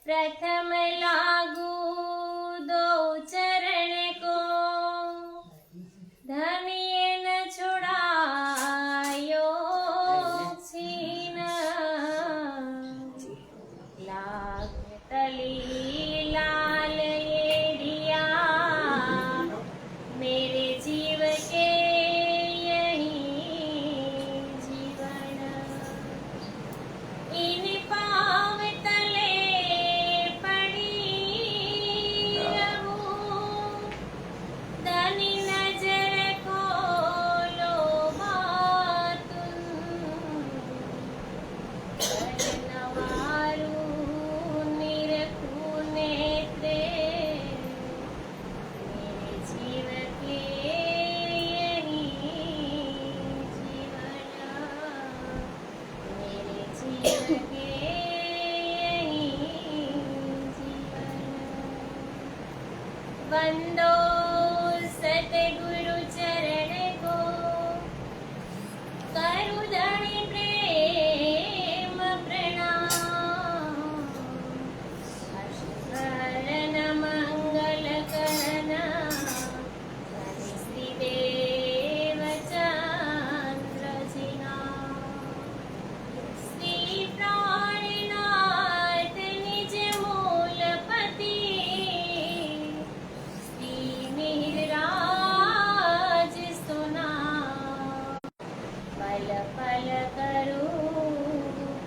प्रथम लागू दो चरण को, धनिय न छुड़ायो छीन। लाग तली लाल ये दिया, मेरे जीव के यही जीवन। इन पाव तले वंदो सतगुरु चरण को, करु धनि प्रेम प्रणाम। हर्षकरण मंगल करन, धनि श्री देव चंद्र जी नाम। श्री प्राणनाथ निज मूलपति, पल करूं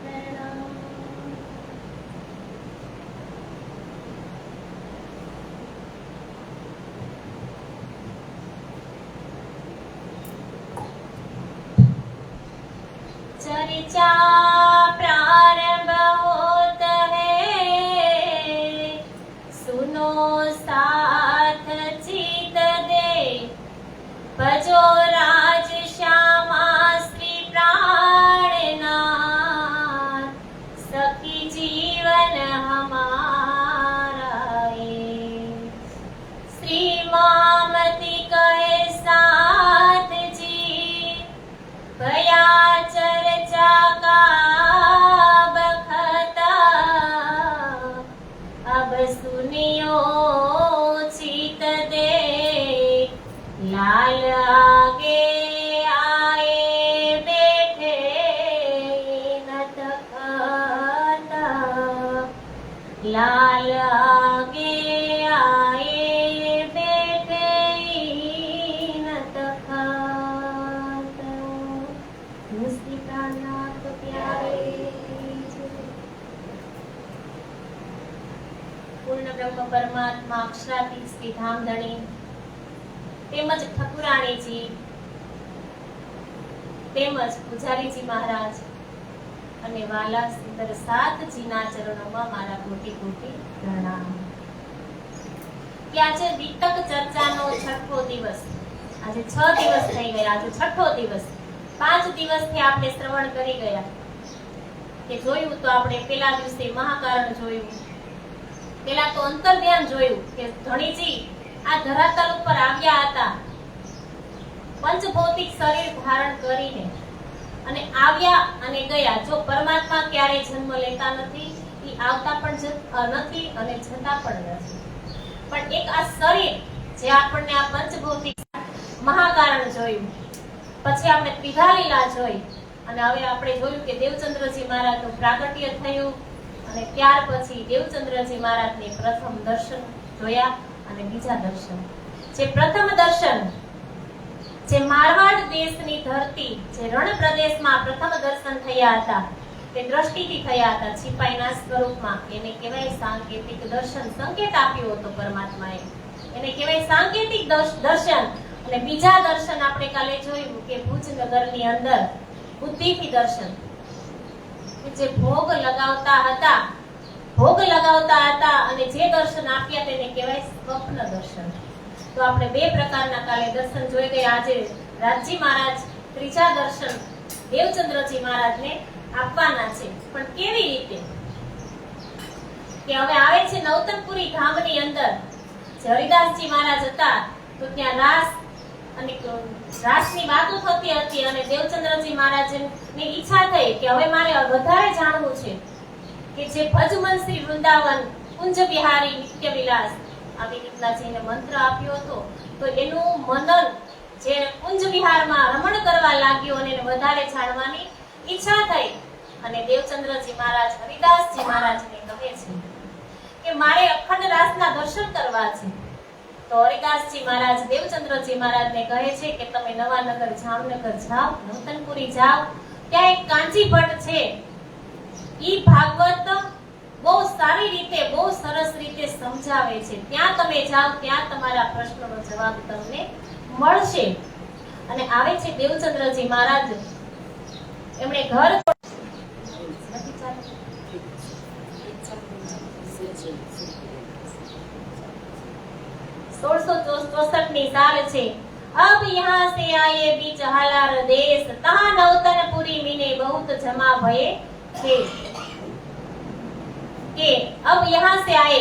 प्रणाम। चर्चा प्रारंभ होत है, सुनो साथ चित दे। भजो राज श्यामा सखी जीवन हमारा ये। श्री मामती कहे साथ जी, भया चर्चा का बखता। अब सुनियो चित दे, लाल आगे लाल आगे आए बैठे न तखात। मुस्ती प्राणनाथ प्यारे। પૂર્ણ બ્રહ્મ પરમાત્મા અક્ષરાતીત શ્રી ધામધણી તેમજ ઠકુરાણીજી તેમજ પૂજારીજી મહારાજ અને વાલા સુંદર સાતજીના ચરણોમાં મારા કોટી કોટી પ્રણામ। કે આજે વિતક ચર્ચાનો છઠ્ઠો દિવસ, આજે 6 દિવસ થઈ ગયા, આજે છઠ્ઠો દિવસ। 5 દિવસથી આપણે શ્રવણ કરી ગયા કે જોયું તો આપણે પેલા દિવસે મહાકારણ જોયું, પેલા તો અંતર્ધ્યાન જોયું કે ધણીજી આ ધરાતલ ઉપર આવ્યા હતા પંચભૌતિક શરીર ધારણ કરીને, અને આવ્યા અને ગયા। જો પરમાત્મા ક્યારેય જન્મ લેતા નથી, એ આવતા પણ નથી અને જતા પણ નથી, પણ એક આ શરીર જે આપણને આ પંચભૌતિક મહાકારણ જોયું, પછી આપણે ત્રિધા લીલા જોઈ, અને હવે આપણે જોયું કે દેવચંદ્રજી મહારાજનું પ્રાગટ્ય થયું, અને ત્યાર પછી દેવચંદ્રજી મહારાજને પ્રથમ દર્શન જોયા અને બીજા દર્શન। જે પ્રથમ દર્શન જે મારવાડ દેશની ધરતી, જે રણ પ્રદેશમાં પ્રથમ દર્શન થયા હતા, તે દ્રષ્ટિથી થયા હતા છીપાઈના સ્વરૂપમાં, એને કહેવાય સાંકેતિક દર્શન। સંકેત આપ્યો હતો પરમાત્માએ, એને કહેવાય સાંકેતિક દર્શન। અને બીજા દર્શન આપણે કાલે જોયું કે ભુજ નગરની અંદર બુદ્ધિથી દર્શન, જે ભોગ લગાવતા હતા ભોગ લગાવતા હતા અને જે દર્શન આપ્યા તેને કહેવાય સ્વપ્ન દર્શન. તો આપણે બે પ્રકારના કાલે દર્શન જોઈ ગયા. આજે રાજજી મહારાજ ત્રીજા દર્શન દેવચંદ્રજી મહારાજને આપવાના છે. પણ કેવી રીતે? કે હવે આવે છે નવતનપુરી ગામની અંદર હરિદાસજી મહારાજ હતા તો ત્યાં રાસની વાતો થતી હતી અને દેવચંદ્રજી મહારાજની ઈચ્છા થઈ કે હવે મારે વધારે જાણવું છે કે જે ભજમન શ્રી વૃંદાવન કુંજ બિહારી નિત્ય વિલાસ આવી રીતના જેને મંત્ર આપ્યો હતો તો એનું મનન જે કુંજ વિહારમાં રમણ કરવા લાગ્યો અને એને વધારે જાણવાની ઈચ્છા થઈ અને દેવચંદ્રજી મહારાજ હરિદાસજી મહારાજને કહે છે કે મારે અખંડ રાસના દર્શન કરવા છે. તો હરિદાસજી મહારાજ દેવચંદ્રજી મહારાજને કહે છે કે તમે નવાનગર જામનગર જાઓ, નૂતનપુરી જાઓ, ત્યાં એક કાંચી ભટ્ટ છે, ઈ ભાગવત બહુ સારી રીતે બહુ સરસ રીતે સમજાવે છે, ત્યાં તમે જાઓ, ત્યાં તમારા પ્રશ્નનો જવાબ તમને મળશે. અને આવે છે દેવચંદ્રજી મહારાજ, એમણે ઘર 1664 ની સાલ છે. अब यहाँ से आए बीच हालार देश, तहाँ नौतनपुरी मीने बहुत जमा भये थे. કે अब यहाँ से आए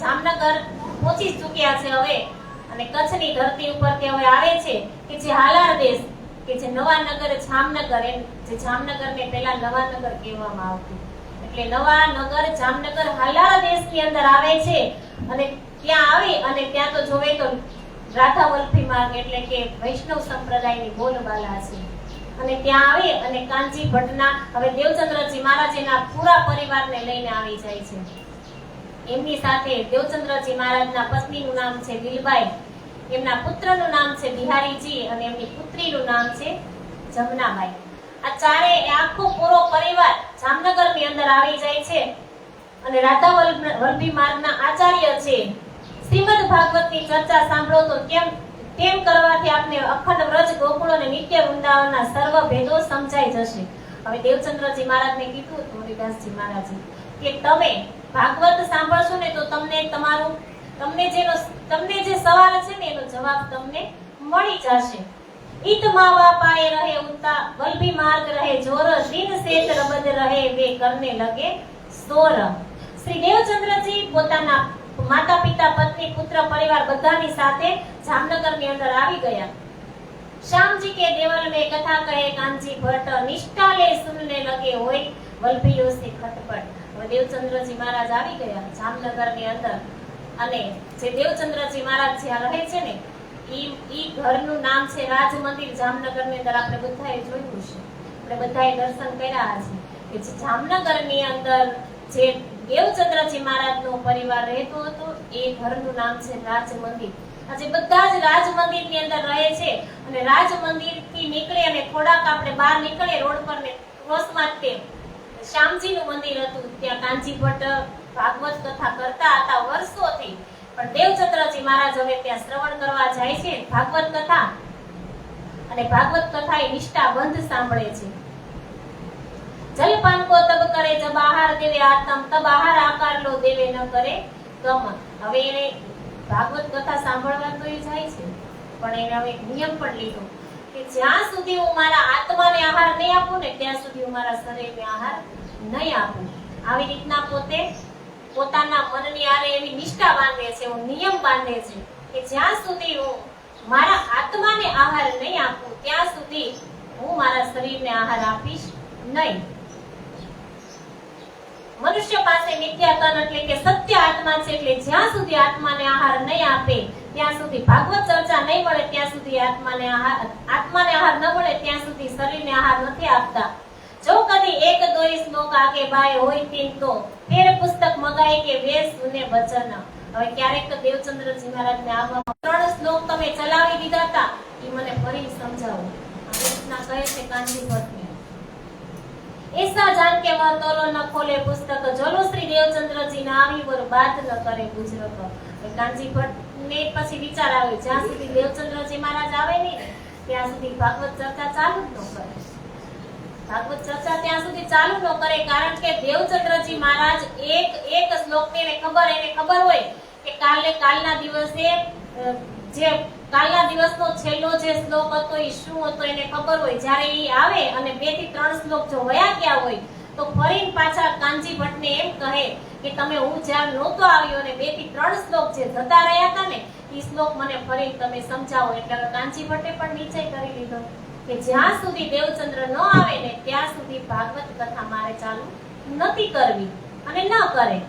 જામનગર પહોંચી ચૂક્યા છે હવે અને કચ્છની ધરતી ઉપર કે હવે આવે છે કે જે હાલાર દેશ કે જે નવાનગર જામનગર, એમ જે જામનગરને પહેલા નવાનગર કહેવામાં આવતું, એટલે નવાનગર જામનગર હાલાર દેશની અંદર આવે છે. અને ત્યાં આવી અને ત્યાં તો જોવે તો રાધા વલ્લભી માર્ગ એટલે કે વૈષ્ણવ સંપ્રદાયની બોલબાલા છે. અને ત્યાં આવી અને કાંચી ભટ્ટના હવે દેવચંદ્રજી મહારાજ એના પૂરા પરિવારને લઈને આવી જાય છે. એમની સાથે દેવચંદ્રજી મહારાજના પત્નીનું નામ છે લીલબાઈ, એમના પુત્રનું નામ છે બિહારીજી અને એમની પુત્રીનું નામ છે જમનાબાઈ. આ ચારે આખો પૂરો પરિવાર જામનગરની અંદર આવી જાય છે. અને રાધા વલ્લભી માર્ગના આચાર્ય છે. શ્રીમદ ભાગવતની ચર્ચા સાંભળો તો તેમ કરવાથી આપને અખંડ વ્રજ ગોકુળ અને નિત્ય વૃંદાવનના સર્વ ભેદો સમજાઈ જશે. હવે દેવચંદ્રજી મહારાજને કીધું હતું હરિદાસજી મહારાજે કે તમે ભાગવત સાંભળશો ને તો તમને જે સવાલ છે ને એનો જવાબ તમને મળી જશે. ઈત માવા પાએ રહે ઉતા વલ્લભી માર્ગ રહે જોર, દિન સેત રબદ રહે વે કરને લગે સોર. શ્રી દેવચંદ્રજી પોતાના માતા પિતા પત્ની પુત્ર પરિવાર બધાની સાથે જામનગરની અંદર આવી ગયા. શ્યામજી કે દેવલ મે કથા કહે કાંચી ભટ્ટ, નિષ્ઠા લે સુનને લગે હોય વલ્લભીઓ સે ખટપટ. હવે દેવચંદ્રજી મહારાજ આવી ગયા જામનગરની અંદર અને જે દેવચંદ્રજી મહારાજ જ્યાં રહે છે ને ઈ ઘરનું નામ છે રાજ મંદિર. જામનગરની અંદર આપણે બધાએ જોયું છે, આપણે બધાએ દર્શન કર્યા છે કે જામનગરની અંદર જે દેવચંદ્રજી મહારાજનો પરિવાર રહેતો હતો એ ઘરનું નામ છે રાજ મંદિર. આજે બધા જ રાજ મંદિરની અંદર રહે છે. અને રાજ મંદિરથી નીકળે અને થોડાક આપણે બહાર નીકળે રોડ પર ને ક્રોસમાં તે શ્યામજીનું મંદિર હતું, ત્યાં કાંચી ભટ્ટ ભાગવત કથા કરતા હતા વર્ષોથી. પણ દેવચંદ્રજી મહારાજ હવે ત્યાં શ્રવણ કરવા જાય છે ભાગવત કથા, અને ભાગવત કથા એ નિષ્ઠાબંધ સાંભળે છે. જલપાન કો તબ કરે જબ આહાર દેવે આતમ, તબ આહાર આકાર લો દેવે ન કરે ગમ. હવે એને ભાગવત કથા સાંભળવા તો એ જાય છે, પણ એને હવે નિયમ પણ લીધો કે જ્યાં સુધી હું મારા આત્માને આહાર નહીં આપું ને ત્યાં સુધી હું મારા શરીરને આહાર નહીં આપું. આવી રીતના પોતે પોતાના મનની આરે એવી નિષ્ઠા બાંધે છે, હું નિયમ બાંધે છે કે જ્યાં સુધી હું મારા આત્માને આહાર નહીં આપું ત્યાં સુધી હું મારા શરીરને આહાર આપીશ નહીં. મનુષ્ય પાસે મિથ્યા તન એટલે કે સત્ય આત્મા છે, એટલે જ્યાં સુધી આત્માને આહાર નહીં આપે ત્યાં સુધી ભાગવત ચર્ચા નહીં મળે ત્યાં સુધી આત્માને આહાર ન મળે ત્યાં સુધી શરીરને આહાર નથી આપતા. જો કદી એક દોઈ શ્લોક આગે બાય હોય તીન તો ફેર પુસ્તક મગાય કે વેસ સુને વચન. હવે ક્યારેક તો દેવચંદ્રજી મહારાજને આમાં 3 શ્લોક તમે ચલાવી દીધા હતા એ મને ફરી સમજાવો. આ રીતના કહે છે કાંચી ભટ્ટ. ऐसा जान के वह तोलो न खोले पुस्तक, जोलो श्री देवचंद्रजी ने આવી બરબાદ ન કરે ગુજરાત. કાંચી ભટ્ટ ને પછી વિચાર આવે જ્યાં સુધી દેવચંદ્રજી મહારાજ આવે નહીં ત્યાં સુધી ભાગવત ચર્ચા ચાલુ જ ન કરે. ભાગવત ચર્ચા ત્યાં સુધી ચાલુ ન કરે, કારણ કે દેવચંદ્રજી મહારાજ એક શ્લોકને એને ખબર હોય કે કાલના દિવસે જે કાલના દિવસનો છેલ્લો જે શ્લોક હતો એ શું હતો એને ખબર હોય. જ્યારે એ આવે અને 2 થી 3 શ્લોક જો વયા ગયા હોય તો ફરીને પાછા કાનજી ભટ્ટને એમ કહે કે તમે હું જ્યાં નહોતો આવ્યો અને 2 થી 3 શ્લોક જે જતા રહ્યા હતા ને એ શ્લોક મને ફરીને તમે સમજાવો. એટલે કાનજી ભટ્ટે પણ નિશ્ચય કરી લીધો કે જ્યાં સુધી દેવચંદ્ર ન આવે ને ત્યાં સુધી ભાગવત કથા મારે ચાલુ નથી કરવી અને ન કરે.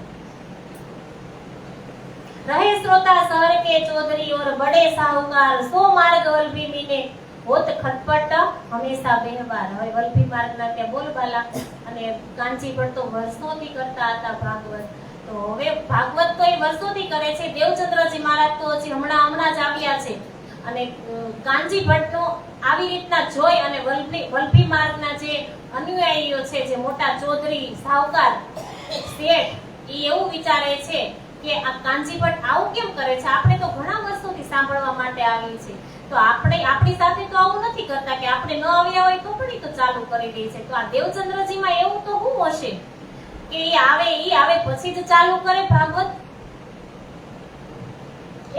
रहे श्रोता शहर के चौधरी और बड़े साहूकार सो मार्ग वल्लभी मीने होत खटपट हमेशा व्यवहार. હવે વલ્લભી માર્ગના ત્યાં બોલબાલા અને કાનજી ભટ્ટ તો વર્ષોથી કરતા હતા ભાગવત. તો હવે ભાગવત તો એ વર્ષોથી કરે છે. દેવચંદ્રજી મહારાજ તો હજી હમણાં જ આવ્યા છે અને કાનજી ભટ્ટનો આવી રીતના જોઈ અને વલ્લભી માર્ગના જે અનુયાયીઓ છે, જે મોટા ચૌધરી સાહુકાર શેઠ, એ એવું વિચારે છે કે આ કાનજી ભટ્ટ આવું કેમ કરે છે. આપણે તો ઘણા વર્ષોથી સાંભળવા માટે આવી છે, તો આપણી સાથે તો આવું નથી કરતા કે આપણે ન આવ્યા હોય તો પણ તો ચાલુ કરી દે છે. તો આ દેવચંદ્રજીમાં એવું તો શું હશે કે ઈ આવે પછી જ ચાલુ કરે ભાગવત.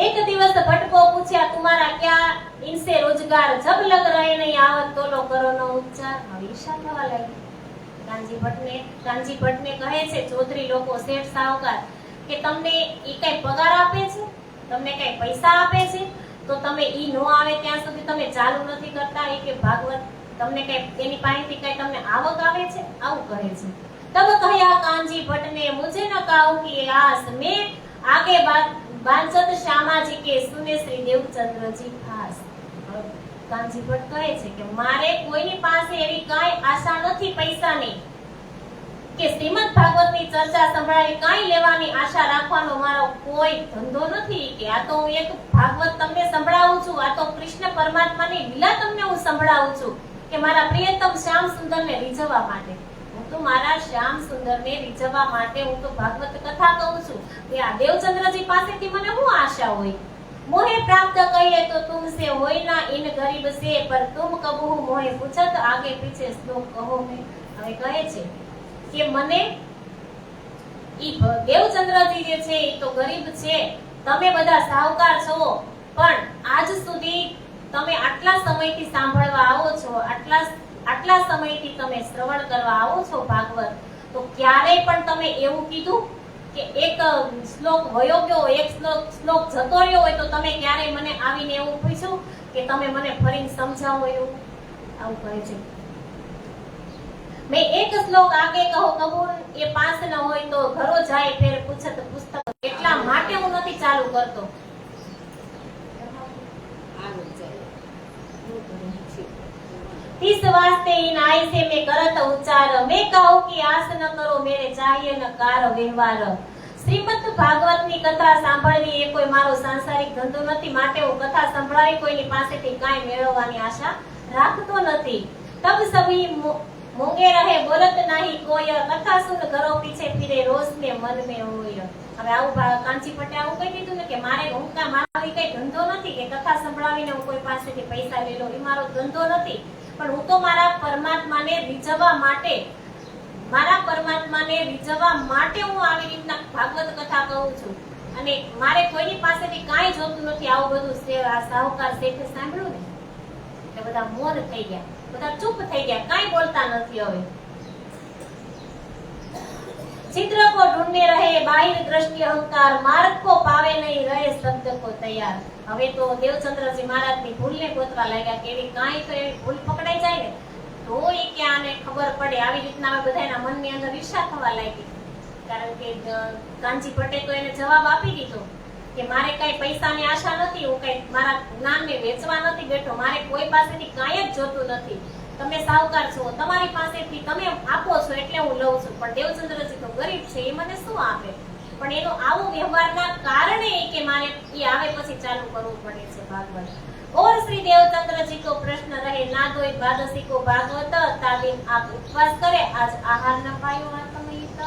एक दिवस भट्ट को पूछा तुम्हारा क्या इनसे रोजगार जब लग रहे नहीं आवत तो लो करो न उच्चार. ईर्षा थवा लागी कानजी भट्ट ने कहे છે ચૌધરી લોકો શેઠ સાહુકાર કે તમને ઈ કઈ પગાર આપે છે, તમને કઈ પૈસા આપે છે, તો તમે ઈ નો આવે ત્યાં સુધી તમે ચાલુ નથી કરતા. એ કે ભાગવત તમને કઈ એની પાસેથી કઈ તમને આવક આવે છે, આવું કહે છે. तब कहा कानजी भट्ट ने मुझे न कहो कि आस मैं आगे बांचत श्यामा जी के सुने श्री देवचंद्र जी खास. કાનજી ભટ્ટ કહે છે કે મારે કોઈની પાસે એવી કાઈ આશા નથી પૈસાની કે શ્રીમદ ભાગવતની ચર્ચા સંભળાવી કાઈ લેવાની આશા રાખવાનો મારો કોઈ ધંધો નથી. કે આ તો હું એક ભાગવત તમને સંભળાવું છું, આ તો કૃષ્ણ પરમાત્માની લીલા તમને હું સંભળાવું છું કે મારા પ્રિયતમ શ્યામ સુંદરને રીઝવવા માટે. હું તો મારા શ્યામ સુંદરને રીઝવવા માટે હું તો ભાગવત કથા કહું છું. કે આ દેવચંદ્રજી પાસેથી મને શું આશા હોય. मोहे प्राप्त कहिए तो तुमसे होय ना इन गरीब से पर तुम कबहू मोहे पूछत आगे पीछे श्लोक कहो में. હવે કહે છે કે મને ઈ દેવચંદ્રજી જે છે ઈ તો ગરીબ છે, તમે બધા સાહુકાર છો, પણ આજ સુધી તમે આટલા સમયથી સાંભળવા આવો છો, આટલા સમયથી તમે શ્રવણ કરવા આવો છો ભાગવત, તો ક્યારેય પણ તમે એવું કીધું કે એક શ્લોક વયો ગયો, એક શ્લોક જતો રહ્યો હોય તો તમે ક્યારેય મને આવીને એવું પૂછ્યું કે તમે મને ફરીને સમજાવો? એવું આવું કહે છે. मैं एक श्लोक आगे कहो कबूल ये पास न होय तो घरो जाए फिर पूछत पुस्तक. એટલા માટે હું નથી ચાલુ કરતો. तीस वास्ते इन आई से मैं करत उच्चार मैं कहूं कि आस न करो मेरे चाहिए न कार व्यवहार. શ્રીમદ ભાગવતની કથા સાંભળવી એ કોઈ મારો સાંસારિક ધંધો નથી, માટે હું કથા સંભળાવી કોઈની પાસેથી કાંઈ મેળવવાની આશા રાખતો નથી. તબ સભી મોંગે રહે બોલત નહીં કોઈ કથા સુન ઘરો પીછે ફિરે રોજ ને મન મે હોય. હવે આવું કાનજી ભટ્ટે આવું કહી દીધું ને કે મારો કઈ ધંધો નથી કે કથા સંભળાવીને હું કોઈ પાસેથી પૈસા લઈ લઉં, એ મારો ધંધો નથી. પણ હું તો મારા પરમાત્માને રીઝવવા માટે હું આવી રીતના ભાગવત કથા કહું છું અને મારે કોઈની પાસેથી કાંઈ જોતું નથી. આવું બધું આ સાહુકાર શેઠે સાંભળ્યું ને એટલે બધા મૌન થઈ ગયા, બધા ચૂપ થઈ ગયા, કાંઈ બોલતા નથી. હવે चित्र को ढूंढने रहे बाहिर दृष्टि अहंकार मार्ग को पावे नहीं रहे शब्द को तैयार. હવે તો દેવચંદ્રજી મહારાજની ભૂલને ગોતવા લાગ્યા કે એવી કાંઈ તો એવી ભૂલ પકડાઈ જાય ને તો એ ક્યાંને ખબર પડે. આવી રીતના બધાના મનની અંદર ઈર્ષા થવા લાગી, કારણ કે કાનજી ભટ્ટે તો એને જવાબ આપી દીધો કે મારે કઈ પૈસાની આશા નથી, હું કઈ મારા જ્ઞાનને વેચવા નથી બેઠો, મારે કોઈ પાસેથી કાંઈ જ જોતું નથી. તમે સાહુકાર છો, તમારી પાસેથી તમે આપો છો એટલે હું લઉં છું, પણ દેવચંદ્રજી તો ગરીબ છે, એ મને શું આપે? પણ એનો આવો વ્યવહારના કારણે કે મારે એ આવે પછી ચાલુ કરવું પડે છે ભાગવત. और श्री देवचंद्र जी को प्रश्न रहे ना दो द्वादशी को भागवत तालीम आप उपवास करे आज आहार न पायो आत्महित.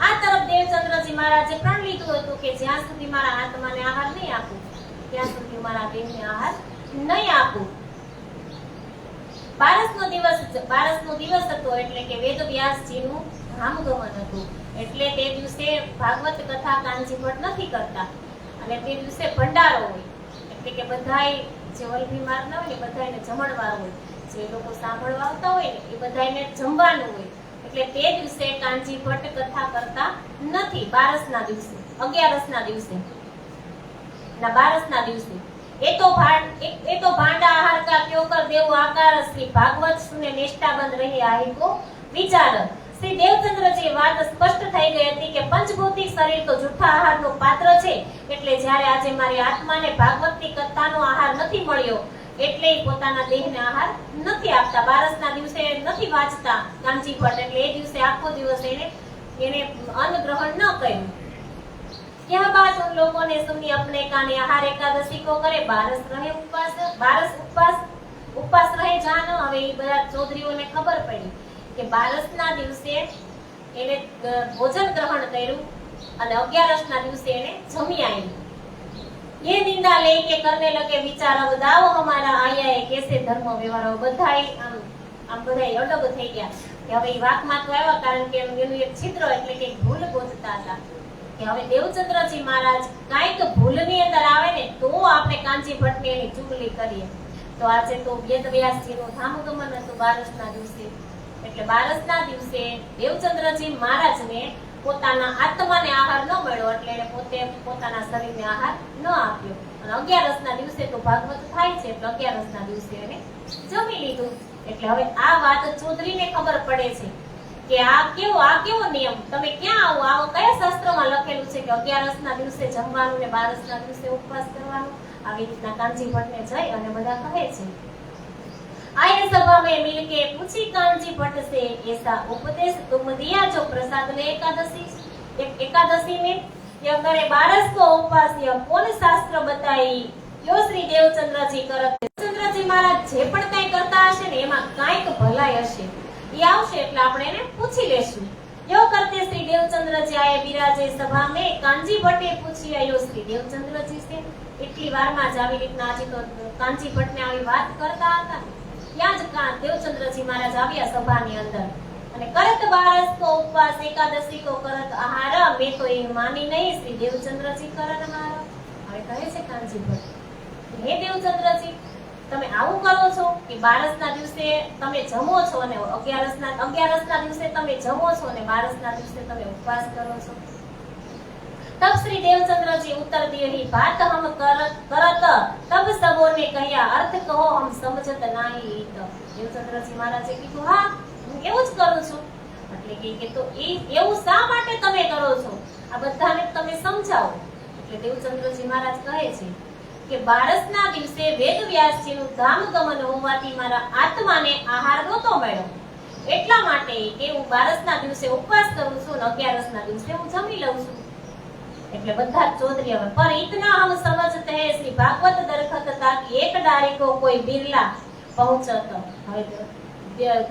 આ તરફ દેવચંદ્રજી મહારાજે પ્રણ લીધું હતું કે જ્યાં સુધી મારા આત્માને આહાર નહીં આપું ત્યાં સુધી મારા દેહને આહાર નહીં આપું. બારસનો દિવસ હતો એટલે કે વેદવ્યાસજીનું ધામગમન હતું. એટલે તે દિવસે ભાગવત કથા કાનજી ભટ્ટ નથી કરતા અને તે દિવસે ભંડારો હોય એટલે કે બધાય જે વલભી મારના હોય ને બધાને જમણવાર હોય, જે લોકો સાંભળવા આવતા હોય ને એ બધાને જમવાનું હોય. એટલે તે દિવસે કાનજી ભટ્ટ કથા કરતા નથી. બારસના દિવસે, 11ના દિવસે ના 12ના દિવસે એ તો ભાંડા આહાર કા ક્યો કર દેવો આકાર શ્રી ભાગવત સુને નિષ્ઠાબંધ રહી આહી કો વિચાર. શ્રી દેવચંદ્રજી વાત સ્પષ્ટ થઈ ગઈ હતી કે પંચભૌતિક શરીર તો જૂઠા આહારનું પાત્ર છે. એટલે જ્યારે આજે મારી આત્માને ભાગવતની કથાનો આહાર નથી મળ્યો એટલે પોતાના દેહને આહાર નથી આપતા. બારસના દિવસે નથી વાંચતા કાનજી ભટ્ટ. એટલે એ દિવસે આખો દિવસ એને અન્ન ગ્રહણ ન કર્યું. क्या बात उन लोगों ने सुनी अपने काने आहार एकादशी को करे बारस रहे उपवास रहे जानो. હવે એ બધા ચૌધરીઓને ખબર પડી કે બારસના દિવસે એને ભોજન ગ્રહણ કર્યું અને 11ના દિવસે એને જમી આવી. ये निंदा लेके करने लगे विचार अब दाव हमारा आया है कैसे धर्म व्यवहार. બધાય આમ બધાય અડગ થઈ ગયા કે હવે એ વાકમાં તો આવ્યા કારણ કે એનું એક છિદ્ર એટલે કે ભૂલ ગોતતા હતા કે હવે દેવચંદ્રજી મહારાજ કાંઈક ભૂલની અંદર આવે ને તો આપણે કાનજી ભટ્ટની એની ચુગલી કરીએ. તો આજે તો વેદવ્યાસજીનું ધામગમન હતું બારસના દિવસે. એટલે બારસના દિવસે દેવચંદ્રજી મહારાજને પોતાના આત્માને આહાર ન મળ્યો એટલે એને પોતે પોતાના શરીરને આહાર ન આપ્યો. અને 11ના દિવસે તો ભાગવત થાય છે એટલે 11ના દિવસે એને જમી લીધું. એટલે હવે આ વાત ચૌધરીને ખબર પડે છે કે આ કેવો નિયમ, તમે ક્યાં આવો કયા શાસ્ત્રમાં લખેલું છે કે 11ના દિવસે જમવાનું ને 12ના દિવસે ઉપવાસ કરવાનું. આવી રીતના કાનજી ભટ્ટને જઈ અને બધા કહે છે. आये सभा में मिलके पूछी कानजी भट्ट से ऐसा उपदेश तुम दिया जो प्रसाद ले एकादशी में यह करे 12 को उपवास यह कौन शास्त्र बताई. यो श्री देवचंद्र जी करत. देवचंद्र जी महाराज જે પણ કંઈ કરતા હશે ને એમાં કાંઈક ભલાઈ હશે. એ આવશે એટલે આપણે એને પૂછી લેશું. यो करते श्री देवचंद्र जी आए विराजे सभा में कानजी भट्टे पूछी आयो श्री देवचंद्र जी से. એટલી વારમાં જ આવી રીતના આજે તો કાનજી ભટ્ટને આવી વાત કરતા હતા. ત્યાં જ દેવચંદ્રજી મહારાજ આવ્યા સભાની અંદર અને કરત 12 को उपवास एकादशी को करत आहार. मैं तो ये मानी नहीं श्री देवचंद्रजी करत आहार. હવે કહે છે કાનજી ભટ્ટ, હે દેવચંદ્રજી તમે આવું કરો છો કે 12ના દિવસે તમે જમો છો અને 11ના દિવસે તમે જમો છો અને 12ના દિવસે તમે ઉપવાસ કરો છો. तब श्री देवचंद्र जी उत्तर दिए ही बात हम करत तब सबों ने कहा अर्थ कहो हम समझत नहीं. तो देवचंद्र जी महाराजे कीधुं हाँ હું એવું જ કરું છું. એટલે કે તો એવું શા માટે તમે કરો છો આ બધાને તમે સમજાવો. એટલે દેવચંદ્રજી મહારાજ કહે છે કે 12ના દિવસે વેદવ્યાસજીનું ધામગમન હોવાથી મારા આત્માને આહાર નહોતો મળ્યો એટલા માટે કે હું 12ના દિવસે ઉપવાસ કરું છું અને 11ના દિવસે હું જમી લઉં છું. એટલે બધા ચૌધરી હવે પર इतना हम समझते हैं श्री भागवत दरखत था कि एक डारी को कोई बिरला पहुंचत. હવે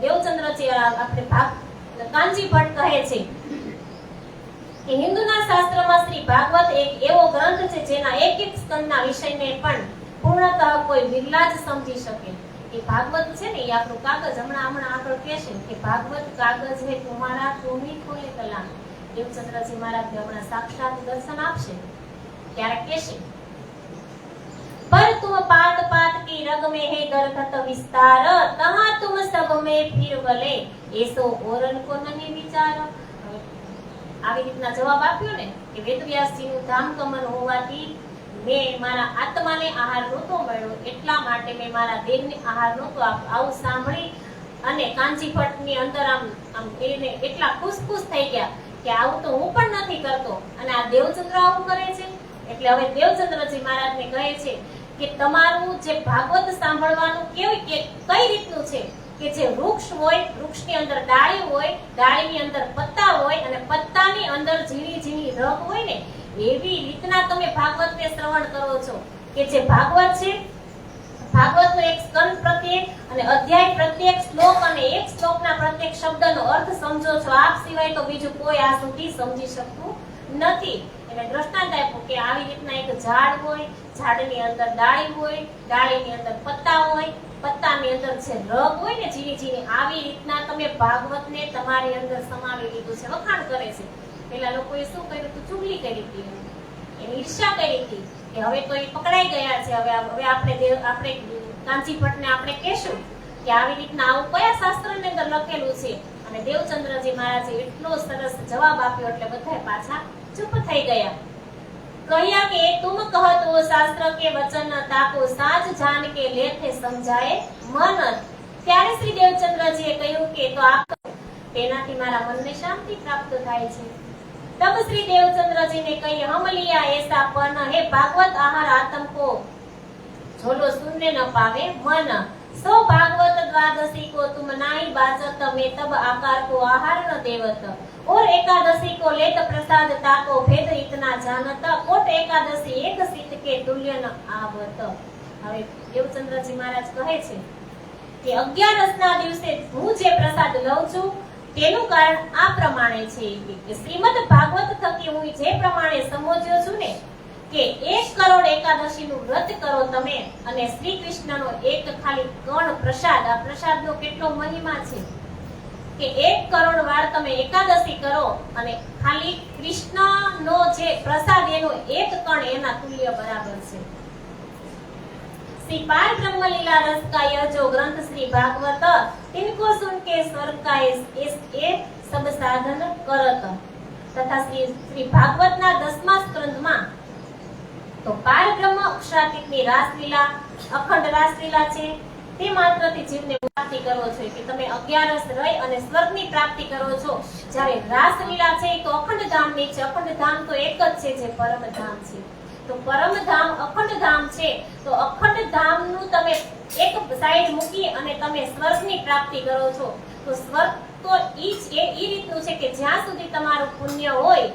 દેવચંદ્રજી આપણે કાનજી ભટ્ટ કહે છે કે હિન્દુના શાસ્ત્રમાં શ્રી ભાગવત એક એવો ગ્રંથ છે જેના એક સ્કંદના વિષયને પણ પૂર્ણતઃ કોઈ બિરલા જ સમજી શકે. એ ભાગવત છે ને એ આપણું કાગજ હમણાં આગળ કહેશે કે ભાગવત કાગજ હે તુમારા તુમ ही खोले कलाम. देवचंद्रजी महाराज हमारा साक्षात दर्शन आपसे ત્યારે કહેશે पर तुम पात पात की रग में है दरखत विस्तार तहां तुम सब में फिर वले ऐसो औरन को नहीं विचार. આવી રીતના જવાબ આપ્યો ને કે વેદવ્યાસજીનું ધામગમન હોવાથી મેં મારા આત્માને આહાર નહોતો મળ્યો એટલા માટે મેં મારા દેહને આહાર નહોતો આપ્યો. આવું સાંભળી અને કાનજી ભટ્ટની અંદર આમ એને એટલા ખુશ થઈ ગયા કે આવું તો હું પણ નથી કરતો અને આ દેવચંદ્ર આવું કરે છે. એટલે હવે દેવચંદ્રજી મહારાજને કહે છે કે તમારું જે ભાગવત સાંભળવાનું કઈ રીતનું છે કે જે વૃક્ષ હોય વૃક્ષની અંદર ડાળી હોય ડાળીની અંદર પત્તા હોય અને પત્તાની અંદર ઝીણી ઝીણી રગ હોય ને એવી રીતના તમે ભાગવતને શ્રવણ કરો છો કે જે ભાગવત છે ભાગવતનો એક સ્કંદ પ્રત્યેક અને અધ્યાય પ્રત્યેક શ્લોક અને એક શ્લોકના પ્રત્યેક શબ્દનો અર્થ સમજો છો. આપ સિવાય તો બીજું કોઈ આ સુધી સમજી શકતું નથી. એને દ્રષ્ટાંત આપ્યું કે આવી રીતના એક ઝાડ હોય, ઝાડની અંદર ડાળી હોય, ડાળીની અંદર પત્તા હોય, પત્તાની અંદર જે રગ હોય ને ઝીણી ઝીણી, આવી રીતના તમે ભાગવતને તમારી અંદર સમાવી લીધું છે. વખાણ કરે છે. પેલા લોકોએ શું કર્યું હતું? ચુગલી કરી હતી, એની ઈર્ષ્યા કરી હતી કે હવે તો એ પકડાઈ ગયા છે. હવે આપણે કાંચી ભટ્ટને આપણે કહેશું કે આવી રીતના આવું કયા શાસ્ત્રની અંદર લખેલું છે. અને દેવચંદ્રજી મહારાજે એટલો સરસ જવાબ આપ્યો એટલે બધા પાછા ચૂપ થઈ ગયા. કહ્યા કે તુમ કહતો શાસ્ત્ર કે વચન તાકો સાજ જાન કે લેથે સમજાય મન. ત્યારે શ્રી દેવચંદ્રજીએ કહ્યું કે તો આપ તેનાથી મારા મનને શાંતિ પ્રાપ્ત થાય છે. तब श्री देवचंद्र जी ने कही हम लिया ऐसा पन हे भागवत आहार आत्म को झोलो सुनने न पावे मन. सो भागवत द्वादशी को तुम नाई बाजत में तब आकार को आहार न देवत. और एकादशी को लेत प्रसाद ताको भेद इतना जानत. कोट एकादशी एक सीत के तुल्य न आवत. હવે દેવચંદ્રજી મહારાજ કહે છે કે 11ના દિવસે હું જે પ્રસાદ લઉં છું તેનું કારણ આ પ્રમાણે છે કે શ્રીમદ ભાગવત થકી હું જે પ્રમાણે સમજ્યો છું ને કે 1 કરોડ એકાદશીનું વ્રત કરો તમે અને શ્રી કૃષ્ણનો એક ખાલી કણ પ્રસાદ, આ પ્રસાદનો કેટલો મહિમા છે કે 1 કરોડ વાર તમે એકાદશી કરો અને ખાલી કૃષ્ણનો જે પ્રસાદ એનો એક કણ એના તુલ્ય બરાબર છે. श्री पार ब्रह्म लीला रस का यह जो ग्रंथ श्री भागवत तिनको सुन के स्वर्ग का ये सब साधन करत. तथा श्री भागवत ना 10मा स्कंद में तो पार ब्रह्म अक्षरातीतनी रासलीला अखंड रासलीला छे ते मात्रથી જીવને પ્રાપ્તિ કરો છો કે તમે 11 રહી અને સ્વર્ગની પ્રાપ્તિ કરો છો. જ્યારે રાસલીલા છે તો અખંડ ધામની છે. અખંડ ધામ તો એક જ છે જે પરમ ધામ છે. તો પરમ ધામ અખંડ ધામ છે. તો અખંડ ધામનું તમે એક સાઈડ મૂકી અને તમે સ્વર્ગની પ્રાપ્તિ કરો છો. તો સ્વર્ગ તો ઈ રીતનું છે કે જ્યાં સુધી તમારું પુણ્ય હોય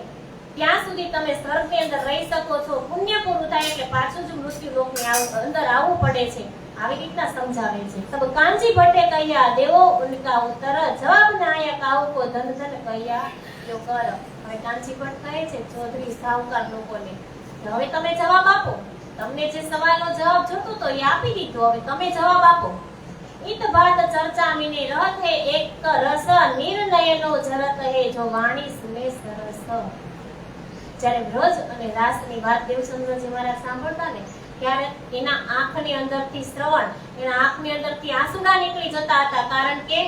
ત્યાં સુધી તમે સ્વર્ગની અંદર રહી શકો છો. પુણ્ય પૂરું થાય એટલે પાછું જ મૃત્યુ લોકની અંદર આવવું પડે છે. આવી રીતના સમજાવે છે. તબ કાંચી ભટ્ટે કહ્યા દેવો ઉનકા ઉત્તર જવાબ નાયક આવું કો ધન ધન કહ્યા જો કર. હવે કાંચી ભટ્ટ કહે છે ચૌધરી સાહુકાર લોકોને હવે તમે જવાબ આપો. તમને જે સવાલનો જવાબ જોતો તો એ આપી દીધો, હવે તમે જવાબ આપો. ઈત બાદ ચર્ચા મીને રહત હે એક રસ નિર્ણયનો જરત હે જો વાણી સુને સરસ. જ્યારે વ્રજ અને રાસની વાત દેવચંદ્રજી મહારાજ સાંભળતા ને ત્યારે એના આંખની અંદરથી શ્રવણ, એના આંખની અંદરથી આંસુડા નીકળી જતા હતા. કારણ કે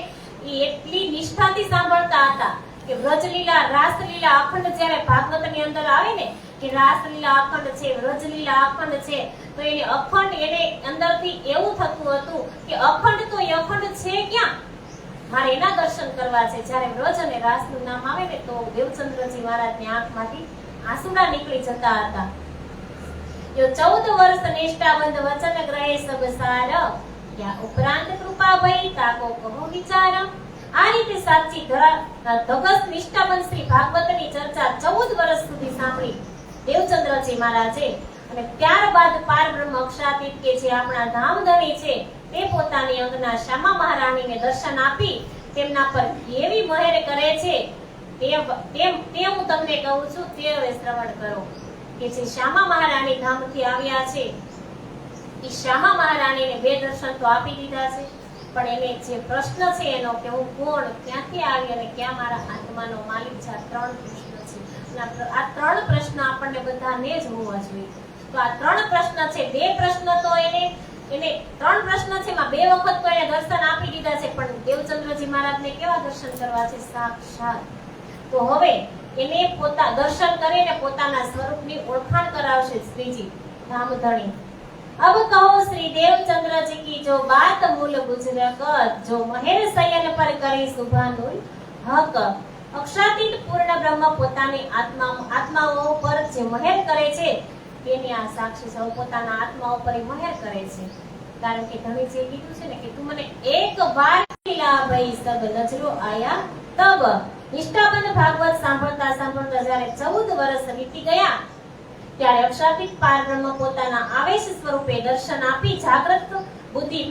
એ એટલી નિષ્ઠાથી સાંભળતા હતા કે વ્રજલીલા રાસલીલા અખંડ જ્યારે ભાગવતની અંદર આવે ને કે રાસલીલા અખંડ છે, વ્રજલીલા અખંડ છે, તો એને અખંડ એને અંદરથી એવું થતું હતું કે અખંડ તો એ અખંડ છે ક્યાં, મારે એના દર્શન કરવા છે. જ્યારે વ્રજ અને રાસનું નામ આવે ને તો દેવચંદ્રજી મહારાજની આંખમાંથી આંસુડા નીકળી જતા હતા. યો 14 વર્ષ નિષ્ઠાબંધ વચન ગ્રહે સબ સાર યા ઉપરાંત કૃપા ભઈ તાકો કહો વિચાર. આ રીતે સાચી ધગસ નિષ્ઠાબંધ શ્રી ભાગવતની ચર્ચા 14 વર્ષ સુધી સાંભળી દેવચંદ્રજી મહારાજે. અને ત્યારબાદ પાર બ્રહ્મ અક્ષરાતીત કે જે આપણા ધામધણી છે તે પોતાની અંગના શ્યામા મહારાણીને દર્શન આપી તેમના પર કેવી મહેર કરે છે તે હું તમને કહું છું. તે હવે શ્રવણ કરો કે જે શ્યામા મહારાણી ધામથી આવ્યા છે એ શ્યામા મહારાણીને 2 દર્શન તો આપી દીધા છે, પણ એને જે પ્રશ્ન છે એનો કે હું કોણ, ક્યાંથી આવી અને ક્યાં મારા આત્માનો માલિક છે, આ 3 પ્રશ્ન છે. આ 3 પ્રશ્ન આપણને બધાને જ હોવા જોઈએ. તો આ 3 પ્રશ્ન છે. 2 પ્રશ્ન તો એને 3 પ્રશ્ન છે એમાં 2 વખત તો એને દર્શન આપી દીધા છે, પણ દેવચંદ્રજી મહારાજને કેવા દર્શન કરવા છે? સાક્ષાત. તો હવે એને દર્શન કરીને પોતાના સ્વરૂપની ઓળખાણ કરાવશે શ્રીજી ધામધણી. अब कहो श्री देवचंद्र जी की जो बात मूल गुजरक जो महेर शयन पर करे शुभानुल हक. अक्षरातीत पूर्ण બ્રહ્મ પોતાની આત્માઓ પર જે મહેર કરે છે તેની આ સાક્ષી સૌ પોતાના આત્માઓ પર મહેર કરે છે. કારણ કે ધણી જે કીધું છે ને કે તું મને એક વાર લીલા ભઈ સબ નજરો આયા તબ. નિષ્ઠાબંધ ભાગવત સાંભળતા સાંભળતા જ્યારે 14 વર્ષ વીતી ગયા ત્યારે અક્ષરાતીત પારબ્રહ્મ પોતાના આવેશ સ્વરૂપે દર્શન આપી જાગૃત બુદ્ધિ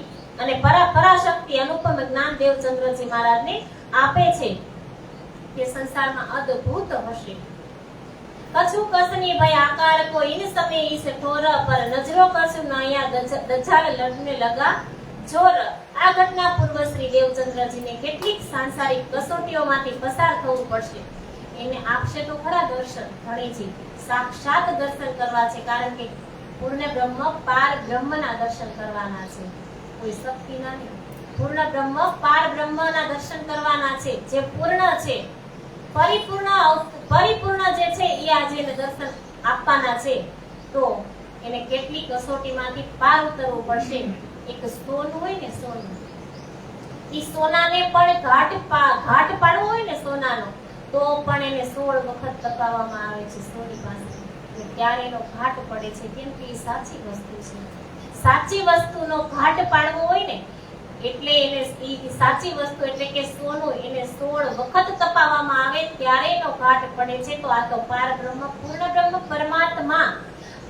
અને પરાશક્તિ અનુપમ જ્ઞાન દેવચંદ્રજી મહારાજને આપે છે તે સંસારમાં અદ્ભુત હશે. कछु कसनी भाई आकार को इन समय इस ठोर पर नजरो करसु नया दजाल लड़ने लगा जोर। આ ઘટના પૂર્વ શ્રી દેવચંદ્રજીને કેટલીક સાંસારિક કસોટીઓમાંથી પસાર થવું પડશે. એને આપશે તો ખરા દર્શન ધણીજી, સાક્ષાત દર્શન કરવા છે, કારણ કે પૂર્ણ બ્રહ્મ પાર બ્રહ્મના દર્શન કરવાના છે, કોઈ શક્તિના નહીં. પૂર્ણ બ્રહ્મ પાર બ્રહ્મના દર્શન કરવાના છે, જે પૂર્ણ છે, પરિપૂર્ણ જે છે એ આજે એને દર્શન આપવાના છે. તો એને કેટલી કસોટીમાંથી પાર ઉતરવું પડશે. એક સોનું હોય ને, સોનું, ઈ સોનાને પણ ઘાટ પાડવો હોય ને સોનાનો, તો પણ એને 16 વખત તપાવવામાં આવે છે સોની પાસે, ત્યારે એનો ઘાટ પડે છે. કેમ કે એ સાચી વસ્તુ છે. સાચી વસ્તુનો ઘાટ પાડવો હોય ને, એટલે એને સાચી વસ્તુ એટલે કે સોનું એને 16 વખત તપાવવામાં આવે ત્યારે એનો ઘાટ પડે છે. તો આ તો પાર બ્રહ્મ, પૂર્ણ બ્રહ્મ પરમાત્મા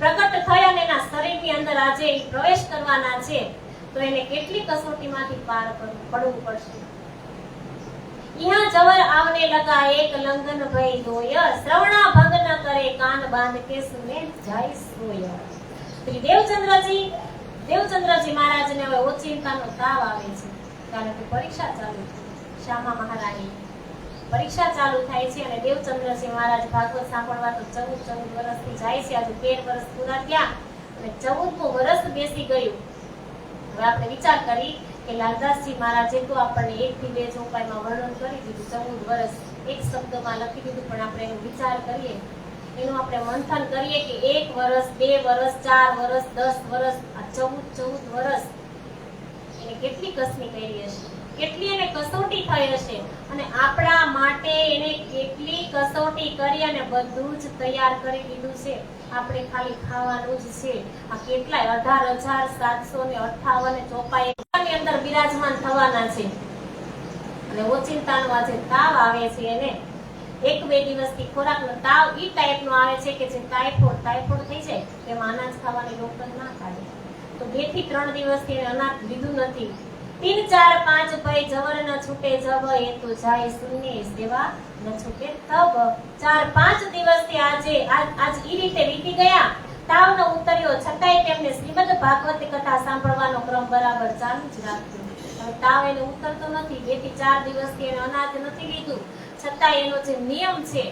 પ્રગટ થઈ અને એના શરીરની અંદર આજે પ્રવેશ કરવાના છે. તો એને કેટલી કસોટીમાંથી પાર પડવું પડશે. यहाँ जवर आवने लगा एक लंघन भई दोय, श्रवणा भंग न करे कान बांध के सुने जाय सोय. श्री देवचंद्रजी महाराज ने હવે ઓચિંતાનો તાવ આવે છે, કારણ કે પરીક્ષા ચાલુ છે. શ્યામા મહારાણી પરીક્ષા ચાલુ થાય છે અને દેવચંદ્રજી મહારાજ ભાગવત સાંભળવા તો 14 વર્ષથી જાય છે. આજે 13 વર્ષ પૂરા થયા અને 14મું વર્ષ બેસી ગયું. હવે આપણે વિચાર કરી કે લાલદાસજી મહારાજે તો આપણને 1 થી 2 ચોપાઈમાં વર્ણન કરી દીધું, 14 વર્ષ એક શબ્દમાં લખી દીધું, પણ આપણે એનો વિચાર કરીએ, એનું આપણે મંથન કરીએ કે 1 વર્ષ, 2 વર્ષ, 4 વર્ષ, 10 વર્ષ, આ 14 વર્ષ એને કેટલી કસમી કરી હશે, કેટલી એને કસોટી થઈ હશે. અને આપણા માટે એને કેટલી કસોટી કરી અને બધું જ તૈયાર કરી દીધું છે. આપણે ખાલી ખાવાનું જ છે. આ કેટલાય 18,758 ચોપાઈ ની અંદર બિરાજમાન થવાના છે. અને ઓચિંતાનો આજે તાવ આવે છે, એને 1-2 દિવસથી ખોરાકનો તાવ ઈ ટાઈપનો આવે છે કે જે ટાઇફોઇડ થઈ જાય તેમાં અનાજ ખાવાની ડોક્ટર ના કાઢે. તો 2 થી 3 દિવસથી એને અનાજ લીધું નથી. 3, 4, 5 ભાઈ જવર ન છૂટે જબ, એ તો જાય શૂન્ય સેવા ન છૂટે તબ. 4, 5 દિવસથી આજ ઈ રીતે વીતી ગયા. તાવ ન ઉતર્યો છતાંય તેમને શ્રીમદ ભાગવત કથા સાંભળવાનો ક્રમ બરાબર ચાલુ જ રાખ્યો. હવે તાવ એને ઉતરતો નથી, 2 થી 4 દિવસથી એને અનાજ નથી લીધું, છતાં એનો જે નિયમ છે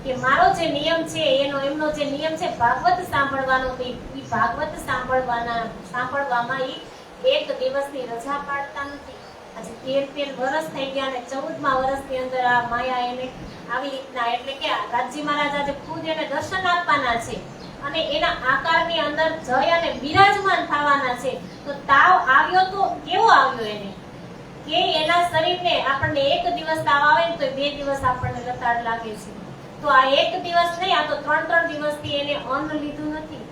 કે મારો જે નિયમ છે એમનો જે નિયમ છે ભાગવત સાંભળવાનો, તો ઈ ભાગવત સાંભળવામાં ઈ 1 દિવસની રજા પાડતા નથી. આજે 13 વર્ષ થઈ ગયા અને 14મા વર્ષની અંદર આ માયા એને આવી રીતના, એટલે કે રાજી મહારાજ આજે ખુદ એને દર્શન આપવાના છે અને એના આકારની અંદર જય અને બિરાજમાન થવાના છે. તો તાવ આવ્યો તો કેવો આવ્યો એને, કે એના શરીરને આપણને 1 દિવસ તાવ આવે ને તો 2 દિવસ આપણને લતાડ લાગે છે. તો આ 1 દિવસ નહીં, આ તો 3 દિવસથી એને અન્ન લીધું નથી,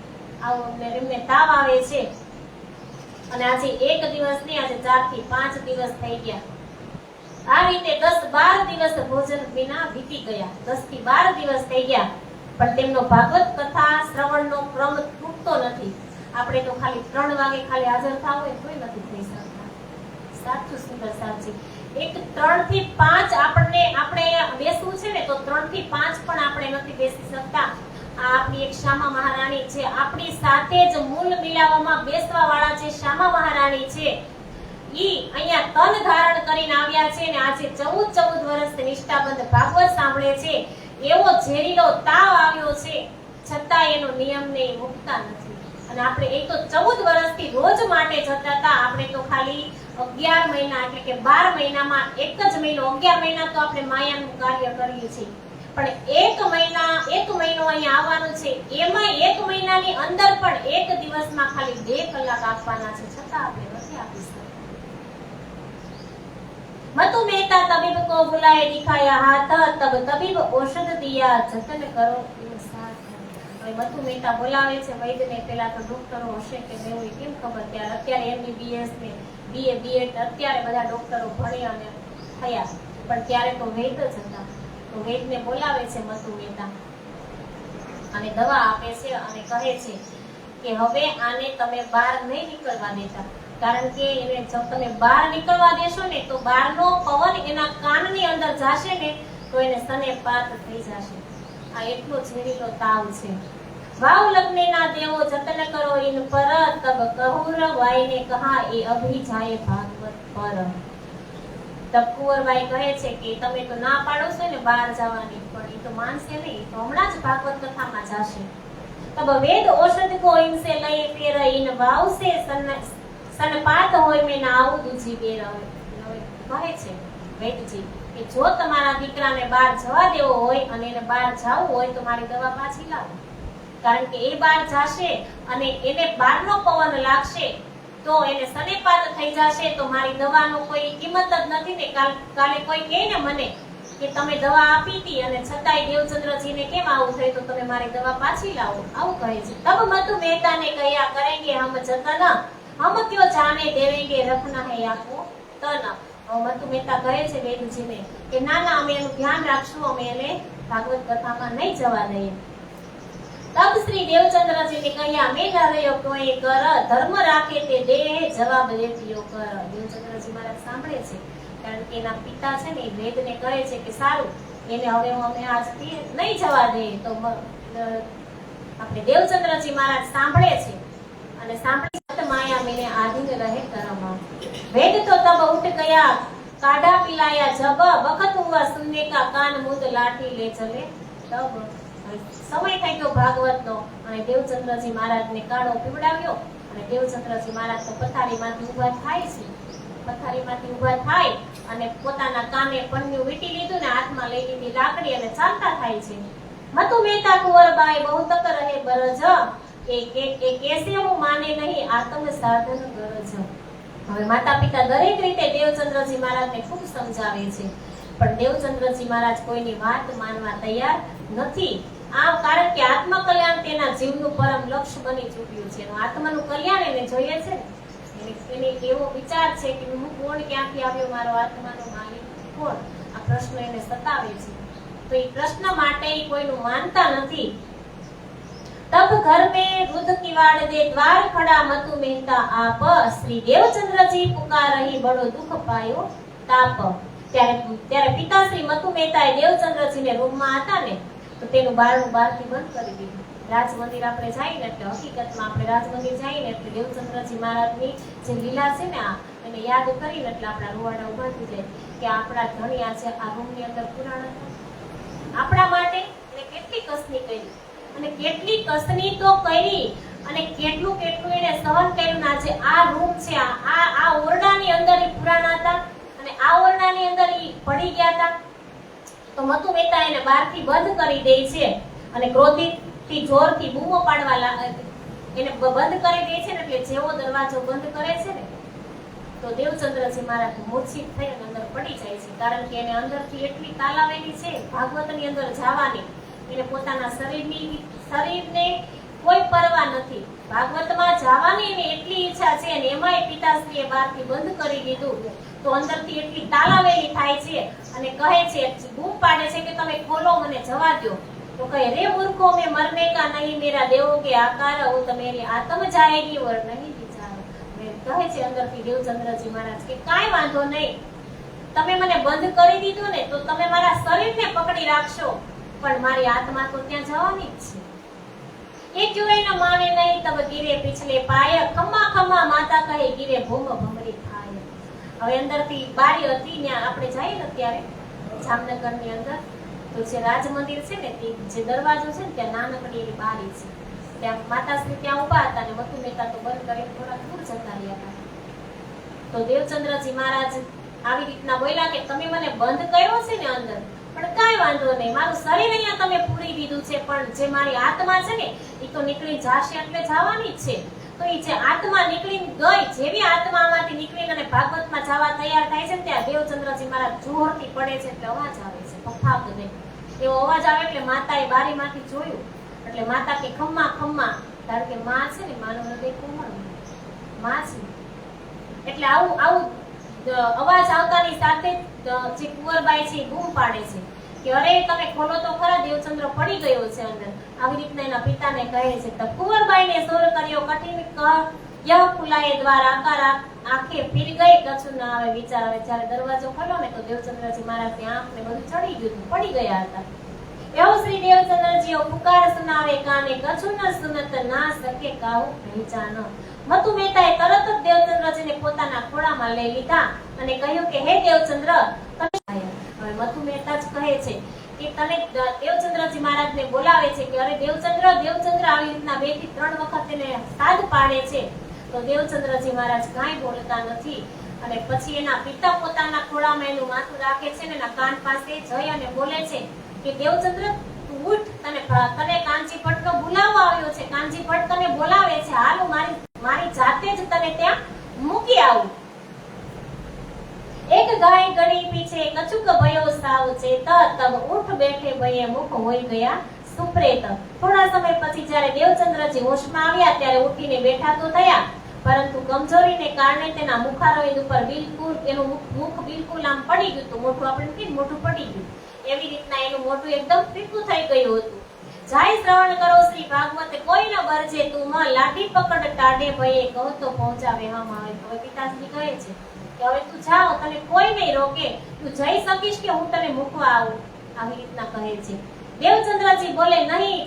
એમને તાવ આવે છે. અને આજે 1 દિવસ નહીં, આજે 4 થી 5 દિવસ થઈ ગયા. આ રીતે 10-12 દિવસ ભોજન વિના વીતી ગયા. 10 થી 12 દિવસ થઈ ગયા, પણ તેમનો ભાગવત કથા શ્રવણનો ક્રમ તૂટતો નથી. આપણે તો ખાલી 3 વાગે ખાલી હાજર થાવ હોય તોય નથી થઈ શકતા. સાચું સુંદર સાચી 3 થી 5 આપણે બેસવું છે ને, તો 3 થી 5 પણ આપણે નથી બેસી શકતા. આ આપણી એક શ્યામા મહારાણી છે, આપણી સાથે જ મૂળ મિલાવવામાં બેસવા વાળા છે શ્યામા મહારાણી છે. ઈ અહીંયા તન ધારણ કરીને આવ્યા છે ને આજે 14 વર્ષ નિષ્ઠાબંધ ભાગવત સાંભળે છે. એવો ઝેરીલો તાવ આવ્યો છે, છતાં એનો નિયમને મુકતા નથી. અને આપણે એ તો 14 વર્ષથી રોજ માટે જતા હતા. આપણે તો ખાલી 11 મહિના એટલે કે 12 મહિનામાં 1 જ મહિનો, 11 મહિના તો આપણે માયાનું કાર્ય કરીએ છીએ, પણ 1 મહિનો અહીંયા આવવાનું છે. એમાં 1 મહિનાની અંદર પણ 1 દિવસમાં ખાલી 2 કલાક આપવાના છે, છતાં આપણે નથી આપી શકતા. मतु मेहता तबीब को बुलाए दिखाया हाथ, तब तबीब औषध दिया जतन करो साथ. હવે मतु मेहता બોલાવે છે વૈદ્યને. પેલા તો ડોક્ટરો હશે કે નહીં હોય કેમ ખબર, ત્યારે અત્યારે MBBS ને BA B.Ed અત્યારે બધા ડોક્ટરો ભણી અને થયા, પણ ત્યારે તો વૈદ્ય જ હતા. તો વૈદ્યને બોલાવે છે मतु मेहता અને દવા આપે છે અને કહે છે કે હવે આને તમે બહાર નહીં નીકળવા દેતા, કારણ કે એને જો તમે બહાર નીકળવા દેશો ને તો બહારનો પવન એના કાનની અંદર જાશે ને તો એને સનેપાત થઈ જશે. આ એટલો ઝેરીલો તાવ છે. વાવ લગ્નેના દેવો જતન કરો ઇન પર તબ કહુર વાઈને કહા એ અભી જાય ભાગવત પર. તબ કુંવરબાઈ કહે છે કે તમે તો ના પાડો છો ને બહાર જવાની, પણ એ તો માનશે નહીં, તો હમણાં જ ભાગવત કથામાં જશે. તબ વેદ ઔષધ કો ઇનસે લઈ ફેર ઇન વાવ સે સનપાત હોય મેં ના આવું દૂજી બેર. કહે છે વેદજી કે જો તમારા દીકરાને બહાર જવા દેવો હોય અને એને બહાર જવું હોય તો મારી દવા પાછી લાવો, કારણ કે એ બહાર જશે અને એને બહારનો પવન લાગશે તો એને સનેપાત થઈ જશે, તો મારી દવાનો કોઈ કિંમત જ નથી ને. કાલે કોઈ કહે ને મને કે તમે દવા આપી હતી અને છતાંય દેવચંદ્રજીને કેમ આવું થયું, તો તમે મારી દવા પાછી લાવો, આવું કહે છે. તબ મધુ મહેતાને કહ્યા કરેંગે હમ જતન હમ ક્યો જાને દેવેંગે રખના હે આપો તન. મધુ મહેતા કહે છે વેદજીને કે ના ના, અમે એનું ધ્યાન રાખશું, અમે એને ભાગવત કથામાં નહીં જવા દઈએ. તબ શ્રી દેવચંદ્રજીને કહ્યા મેઘા રહ્યો કોઈ કર ધર્મ રાખે તે દેહ જવાબ દેતીઓ કર. દેવચંદ્રજી મહારાજ સાંભળે છે, કારણ કે એના પિતા છે ને વેદને કહે છે કે સારું એને હવે અમે આજથી નહીં જવા દઈએ. તો આપણે દેવચંદ્રજી મહારાજ સાંભળે છે અને સાંભળી માયા મેને આધીન રહે કર્મ. વેદ તો તબ ઉઠ ગયા કાઢા પિલાયા જબ વખત હુઆ સુનને કા કાન મુદ લાઠી લે ચલે તબ. સમય થઈ ગયો ભાગવતનો અને દેવચંદ્રજી મહારાજને કાઢો પીવડાવ્યો અને દેવચંદ્રજી મહારાજ તો પથારીમાંથી ઊભા થાય છે. પથારીમાંથી ઊભા થાય અને પોતાના કાને પન્યું વીટી લીધું ને હાથમાં લઈ લીધી લાકડી અને ચાલતા થાય છે. મધુ મહેતા કુંવરબાઈ બહુ તક રહે બરજ એ કેસે હું માને નહીં આત્મ સાધન ગરજ. હવે માતા પિતા દરેક રીતે દેવચંદ્રજી મહારાજને ખૂબ સમજાવે છે, પણ દેવચંદ્રજી મહારાજ કોઈની વાત માનવા તૈયાર નથી. આ કારણ કે આત્મકલ્યાણ તેના જીવનું પરમ લક્ષ્ય બની ચૂક્યું છે. આત્માનું કલ્યાણ એને જોઈએ છે, એને એવો વિચાર છે કે હું કોણ, ક્યાંથી આવ્યો, મારો આત્માનો માલિક કોણ, આ પ્રશ્ન એને સતાવે છે. તો એ પ્રશ્ન માટે કોઈનું માનતા નથી. तब घर में रुद्र किवाड़ दे द्वार खड़ा मधु मेहता आप श्री देवचंद्रजी पुकार रही बड़ो दुख पायो ताप. ત્યારે પિતાશ્રી મધુ મહેતાએ દેવચંદ્રજીને રૂમમાં હતા ને તો તેનું બારણું બહારથી બંધ કરી દીધું. રાજ મંદિર આપણે જઈએ ને એટલે હકીકતમાં આપણે રાજ મંદિર જઈએ ને એટલે દેવચંદ્રજી મહારાજની જે લીલા છે ને એને યાદ કરીને એટલે આપણા રૂવાડા ઉભા થઈ જાય કે આપણા ધણિયા છે આ રૂમની અંદર પુરાણ હતા આપણા માટે. એને કેટલી કસની કરી અને કેટલી કસની તો કરી અને કેટલું એને સહન કર્યું. આજે આ રૂમ છે, આ ઓરડાની અંદર ઈ પુરાણા હતા અને આ ઓરડાની અંદર ઈ પડી ગયા હતા. તો મધુ મહેતા એને બહારથી બંધ કરી દે છે અને ક્રોધિતથી જોરથી બૂમો પાડવા એને બંધ કરી દે છે ને એટલે જેવો દરવાજો બંધ કરે છે ને તો દેવચંદ્રજી મહારાજ મૂર્છિત થઈ અને અંદર પડી જાય છે, કારણ કે એને અંદરથી એટલી તાલાવેલી છે ભાગવતની અંદર જવાની. એને પોતાના શરીરને કોઈ પરવા નથી, ભાગવતમાં જવાની એને એટલી ઈચ્છા છે અને એમાંય પિતાશ્રીએ બહારથી બંધ કરી દીધું તો અંદરથી એટલી તાલાવેલી થાય છે અને કહે છે, બૂમ પાડે છે કે તમે ખોલો, મને જવા દો. તો કહે રે મૂર્ખો મેં મરને કા નહીં મેરા દેવો કે આકાર હો તમારી આત્મ જાયેગી વર નહીં વિચારો. કહે છે અંદરથી દેવચંદ્રજી મહારાજ કે કાંઈ વાંધો નહીં, તમે મને બંધ કરી દીધું ને તો તમે મારા શરીરને પકડી રાખશો પણ મારી આત્મા તો ત્યાં જવાની જ છે. એ જોઈ ન માને નહીં તબ ગીરે પીછલે પાય ખમ્મા ખમ્મા માતા કહે ગીરે ભૂમ ભમરી થાય. હવે અંદરથી બારી હતી ત્યાં આપણે જઈએ ને ત્યારે જામનગરની અંદર તો જે રાજ મંદિર છે ને તે જે દરવાજો છે ને ત્યાં નાનકડી એવી બારી છે, ત્યાં માતાશ્રી ત્યાં ઊભા હતા અને મધુ મહેતા તો બંધ કરીને થોડા દૂર જતા રહ્યા હતા. તો દેવચંદ્રજી મહારાજ આવી રીતના બોલ્યા કે તમે મને બંધ કર્યો છે ને અંદર, પણ કાંઈ વાંધો નહીં, મારું શરીર અહીંયા તમે પૂરી દીધું છે પણ જે મારી આત્મા છે ને એ તો નીકળી જશે એટલે જવાની જ છે. તો એ જે આત્મા નીકળીને ગઈ, જેવી આત્મા આમાંથી નીકળીને અને ભાગવતમાં જવા તૈયાર થાય છે ને ત્યાં દેવચંદ્રજી મહારાજ જોરથી પડે છે એટલે અવાજ આવે છે, પફાક દે એવો અવાજ આવે એટલે માતાએ બારીમાંથી જોયું એટલે માતા કે ખમ્મા ખમ્મા, કારણ કે માં છે ને માનું હૃદય કોમળ માં છે એટલે આવું અવાજ આવતાની સાથે જે કુંવરબાઈ છે એ બૂમ પાડે છે કે અરે તમે ખોલો તો ખરા, દેવચંદ્ર પડી ગયો છે અંદર. આવી રીતના એના પિતાને કહે છે. તો કુંવરબાઈને સોર કર્યો કઠિન યહ ફુલાએ દ્વાર આકાર આંખે ફીર ગઈ કછું ના આવે વિચાર આવે. જ્યારે દરવાજો ખોલો ને તો દેવચંદ્રજી મહારાજની આંખને બધું ચડી ગયું, પડી ગયા હતા. એવો શ્રી દેવચંદ્રજીઓ પુકાર સુનાવે કાને કછું ન સુનત ના સકે કાહુ પહેચાન. મતુ મહેતાએ તરત જ દેવચંદ્રજીને પોતાના ખોળામાં લઈ લીધા અને કહ્યું કે હે દેવચંદ્ર તમે. હવે મતુ મહેતા જ કહે છે કે તને દેવચંદ્રજી મહારાજને બોલાવે છે કે અરે દેવચંદ્ર દેવચંદ્ર આવી રીતના 2 થી 3 વખત એને સાદ પાડે છે. તો દેવચંદ્રજી મહારાજ કાંઈ બોલતા નથી અને પછી એના પિતા પોતાના ખોળામાં એનું માથું રાખે છે ને એના કાન પાસે જઈ અને બોલે છે કે દેવચંદ્ર તું ઉઠ, તને કાંચી ભટ્ટનો બોલાવો આવ્યો છે, કાંચી ભટ્ટ તને બોલાવે છે, હાલ હું મારી જાતે જ તને ત્યાં મૂકી આવું. એક ગાય ગણી પીછે કછુક ભયો સાવ ચેત તબ ઉઠ બેઠે ભયે મુખ હોઈ ગયા સુપ્રેત. થોડા સમય પછી જ્યારે દેવચંદ્રજી હોશમાં આવ્યા ત્યારે ઉઠીને બેઠા તો થયા, પરંતુ કમજોરીને કારણે તેના મુખારવિંદ ઉપર બિલકુલ એનું મુખ બિલકુલ આમ પડી ગયું હતું. મોઢું આપણે કે મોઢું પડી ગયું એવી રીતના એનું મોઢું એકદમ ફીકું થઈ ગયું હતું. જાય શ્રવણ કરો શ્રી ભાગવત કોઈ ન બરજે તું માં લાઠી પકડ ટાઢે ભયે કહો તો પહોંચાવે હમ આવે. હવે પિતાશ્રી કહે છે કે હવે તું જાઓ, તને કોઈ નહીં રોકે, તું જઈ શકીશ કે હું તને મૂકવા આવું, આવી રીતના કહે છે. દેવચંદ્રજી બોલે નહીં,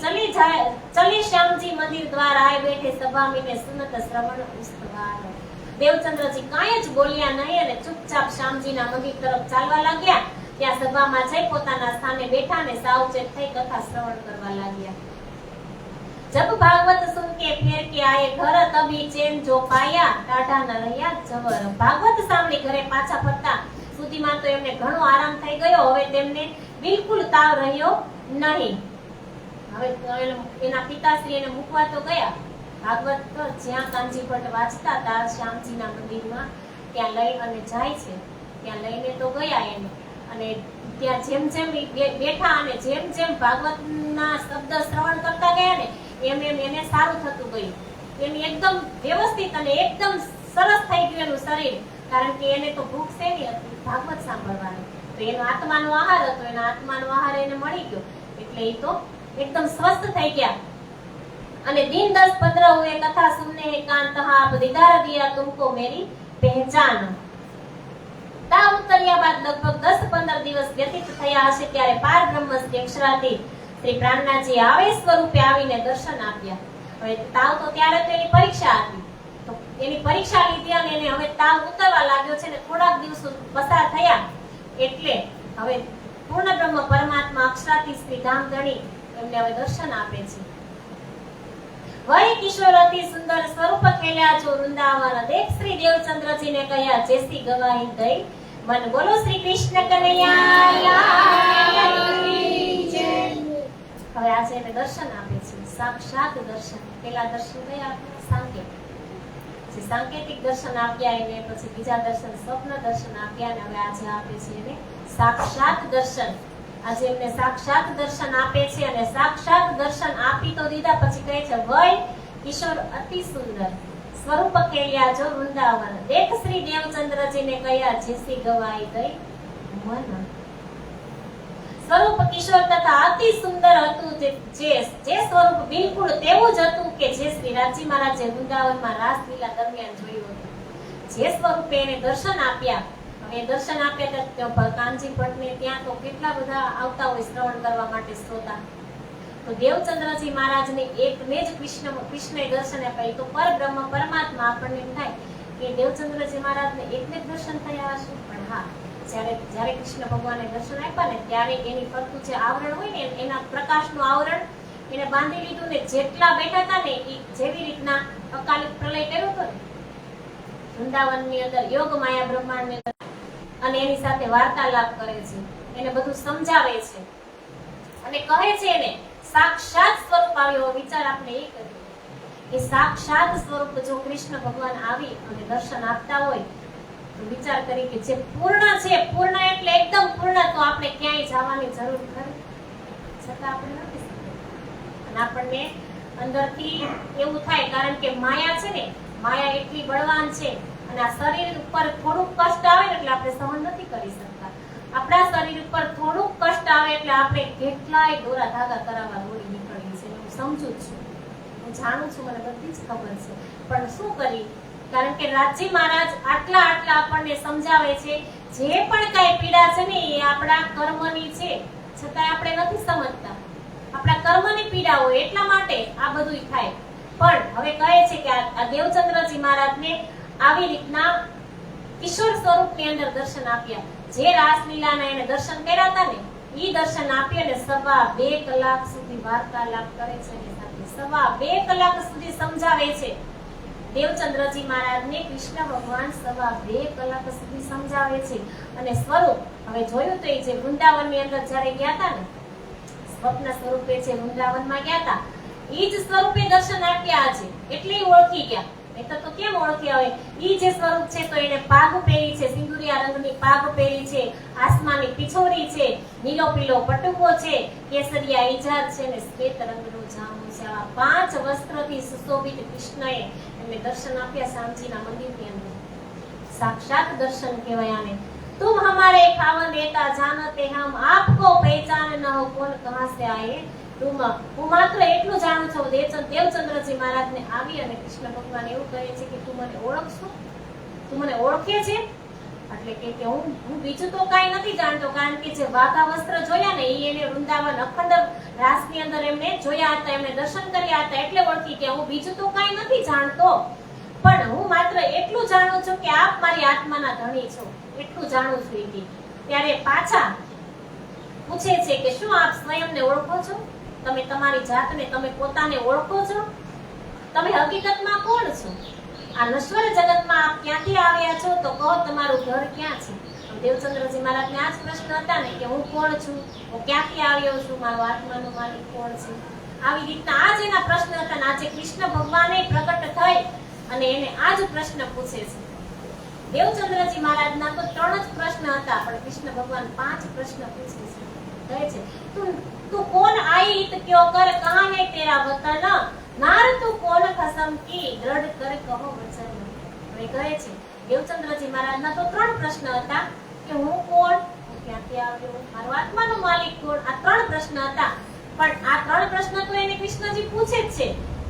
ચલી શ્યામજી મંદિર દ્વાર આય બેઠે સભા મીને સુનત શ્રવણ ઉસ્તવાર. દેવચંદ્રજી કાંઈ જ બોલ્યા નહીં અને ચૂપચાપ શ્યામજીના મંદિર તરફ ચાલવા લાગ્યા. ત્યાં સભામાં જઈ પોતાના સ્થાને બેઠા અને સાવચેત થઈ કથા શ્રવણ કરવા લાગ્યા. જબ ભાગવત સુન કે ફેર કે આયે ઘર તબી ચેન જો પાયા ટાઢા ન રહ્યા જવર. ભાગવત સાંભળી ઘરે પાછા ફરતા સુધીમાં તો એમને ઘણો આરામ થઈ ગયો. હવે તેમને બિલકુલ તાવ રહ્યો નહીં. હવે એના પિતાશ્રી એને મૂકવા તો ગયા. ભાગવત તો જ્યાં કાંજી ભટ્ટ વાંચતા હતા શ્યામજીના મંદિરમાં ત્યાં લઈ અને જાય છે. ત્યાં લઈને તો ગયા એને, અને ત્યાં જેમ જેમ બેઠા અને જેમ જેમ ભાગવતના શબ્દ શ્રવણ કરતા ગયા ને એમ એમ એને સારું થતું ગયું. એની એકદમ વ્યવસ્થિત અને એકદમ સરસ થઈ ગયું એનું શરીર, કારણ કે એને તો ભૂખ શેની હતી? ભાગવત સાંભળવાની. તો એનો આત્માનો આહાર હતો, એના આત્માનો આહાર એને મળી ગયો એટલે એ તો એકદમ સ્વસ્થ થઈ ગયા. અને दिन 10-15 हुए कथा सुनने हैं कान तहाँ आप दीदार दिया तुमको मेरी पहचान. તા ઉતર્યા બાદ લગભગ 10-15 દિવસ વ્યતીત થયા હશે ત્યારે પાર બ્રહ્મ શ્રી અક્ષરાથી શ્રી પ્રાણનાથજી આવે સ્વરૂપે આવીને દર્શન આપ્યા. હવે તાવ તો ત્યારે તો એની પરીક્ષા હતી, તો એની પરીક્ષા લીધી અને એને હવે તાવ ઉતરવા લાગ્યો છે ને થોડાક દિવસો પસાર થયા એટલે હવે પૂર્ણ બ્રહ્મ પરમાત્મા અક્ષરાથી શ્રી ધામધણી એમને હવે દર્શન આપે છે. વહી કિશોર અતિ સુંદર સ્વરૂપ ખેલ્યા જો વૃંદાવન દેખ શ્રી દેવચંદ્રજીને કહ્યા જેસી ગવાહી દઈ મન બોલો શ્રી કૃષ્ણ કનૈયા. હવે આજે એને દર્શન આપે છે, સાક્ષાત દર્શન. પેલા દર્શન ગયા સાંકેતિક, સાંકેતિક દર્શન આપ્યા એને, પછી બીજા દર્શન સ્વપ્ન દર્શન આપ્યા અને હવે આજે આપે છે એને સાક્ષાત દર્શન. આજે એમને સાક્ષાત દર્શન આપે છે અને સાક્ષાત દર્શન આપી તો દીધા પછી કહે છે વય કિશોર અતિ સુંદર સ્વરૂપ ખેલ્યા જો વૃંદાવન દેખ શ્રી દેવચંદ્રજીને કહ્યા જેસી ગવાઈ ગઈ મન. સ્વરૂપ કિશોર તથા અતિ સુંદર હતું, જે સ્વરૂપ બિલકુલ તેવું જ હતું કે જે શ્રી રાજી મહારાજે વૃંદાવનમાં રાસલીલા દરમિયાન જોયું હતું. જે સ્વરૂપે એને દર્શન આપ્યા, હવે દર્શન આપ્યા તો કાનજી ભટ્ટને ત્યાં તો કેટલા બધા આવતા હોય શ્રવણ કરવા માટે શ્રોતા. તો દેવચંદ્રજી મહારાજને એકને જ કૃષ્ણએ દર્શન આપ્યા. તો પરબ્રહ્મ પરમાત્મા આપણને એમ થાય કે દેવચંદ્રજી મહારાજને એકને જ દર્શન થયા હશે, પણ હા, જ્યારે કૃષ્ણ ભગવાને દર્શન આપ્યા ને ત્યારે એની ફરતું જે આવરણ હોય ને એના પ્રકાશનું આવરણ એને બાંધી લીધું ને જેટલા બેઠા હતા ને એ જેવી રીતના અકાલિક પ્રલય કર્યો હતો ને વૃંદાવનની અંદર યોગ માયા બ્રહ્માંડની અંદર, અને એની સાથે વાર્તાલાપ કરે છે, એને બધું સમજાવે છે અને કહે છે એને સાક્ષાત સ્વરૂપ આવ્યો. વિચાર આપણે એ કર્યો કે સાક્ષાત સ્વરૂપ જો કૃષ્ણ ભગવાન આવી અને દર્શન આપતા હોય તો વિચાર કરી કે જે પૂર્ણ છે, પૂર્ણ એટલે એકદમ પૂર્ણ, તો આપણે ક્યાંય જવાની જરૂર ખરી? છતાં આપણે નથી શકતા. અને આપણને અંદરથી એવું થાય, કારણ કે માયા છે ને, માયા એટલી બળવાન છે અને આ શરીર ઉપર થોડુંક કષ્ટ આવે ને એટલે આપણે સહન નથી કરી શકતા. આપણા શરીર ઉપર થોડુંક કષ્ટ આવે એટલે આપણે કેટલાય દોરા ધાગા કરાવવા દોડી નીકળીએ છીએ. હું સમજુ છું, હું જાણું છું, મને બધી જ ખબર છે, પણ શું કરી? કારણ કે રાજી મહારાજ આટલા આપણને સમજાવે છે જે પણ કઈ પીડા છે ને એ આપણા કર્મની છે. છતાંય આપણે નથી સમજતા. આપણા કર્મની પીડા હોય એટલા માટે આ બધું થાય. પણ હવે કહે છે કે આ દેવચંદ્રજી મહારાજને આવી રીતના કિશોર સ્વરૂપની અંદર દર્શન આપ્યા. જે રાસલીલાના એને દર્શન કર્યા હતા ને ઈ દર્શન આપી અને 2.5 કલાક સુધી વાર્તાલાપ કરે છે એની સાથે. 2.5 કલાક સુધી સમજાવે છે. દેવચંદ્રજી મહારાજને કૃષ્ણ ભગવાન 2.5 કલાક સુધી સમજાવે છે. અને સ્વરૂપ હવે જોયું તો એ જે વૃંદાવનની અંદર જ્યારે ગયા હતા ને સ્વપ્ન સ્વરૂપે છે વૃંદાવનમાં ગયા હતા ઈ જ સ્વરૂપે દર્શન આપ્યા છે એટલે ઓળખી ગયા. નહીં તો કેમ ઓળખી આવે? ઈ જે સ્વરૂપ છે તો એને પાગ પહેરી છે, સિંદુરિયા રંગની પાગ પહેરી છે, આસમાની પિછોરી છે, નીલો પીળો પટુકો છે, કેસરિયા ઈજાર છે ને શ્વેત રંગનું જામું છે. આવા 5 વસ્ત્રથી સુશોભિત કૃષ્ણએ એમને દર્શન આપ્યા શામજીના મંદિરની અંદર. સાક્ષાત દર્શન કહેવાય આને. तुम हमारे खावन देता जानते हम आपको पहचान न हो कौन कहां से आए तुम. હું માત્ર એટલું જાણું છું દેવચંદ્રજી મહારાજને આવી અને કૃષ્ણ ભગવાન એવું કહે છે કે તું મને ઓળખશો, તું મને ઓળખે છે? એટલે કે હું બીજું તો કાંઈ નથી જાણતો, કારણ કે જે વાઘા વસ્ત્ર જોયા ને એ એને વૃંદાવન અખંડ રાસની અંદર એમને જોયા હતા, એમને દર્શન કર્યા હતા એટલે ઓળખી કે હું બીજું તો કાંઈ નથી જાણતો, પણ હું માત્ર એટલું જાણું છું કે આપ મારી આત્માના ધણી છો, એટલું જાણું છું. ત્યારે પાછા પૂછે છે કે શું આપ સ્વયંને ઓળખો છો? તમે તમારી જાતને, તમે પોતાને ઓળખો છો? તમે હકીકતમાં કોણ છો? આ નશ્વર જગતમાં આપ ક્યાંથી આવ્યા છો? તો કહો તમારું ઘર ક્યાં છે? દેવચંદ્રજી મહારાજને આ જ પ્રશ્ન હતા ને કે હું કોણ છું, હું ક્યાંથી આવ્યો છું, મારો આત્માનો માલિક કોણ છે? આવી રીતના આ જ એના પ્રશ્ન હતા. આજે કૃષ્ણ ભગવાને પ્રગટ થઈ અને એને આ જ પ્રશ્ન પૂછે છે. દેવચંદ્રજી મહારાજના તો 3 જ પ્રશ્ન હતા, પણ કૃષ્ણ ભગવાન 5 પ્રશ્ન પૂછે છે. કહે છે તું કોણ આઈ इत क्यों कर कहां है तेरा वतन नार तू कौन खसम की दृढ़ कर कहो वचन. હવે કહે છે દેવચંદ્રજી મહારાજના તો 3 પ્રશ્ન હતા કે હું કોણ, હું ક્યાંથી આવ્યો, મારો આત્માનો માલિક કોણ. આ 3 પ્રશ્ન હતા, પણ આ 3 પ્રશ્ન તો એને કૃષ્ણજી પૂછે જ છે.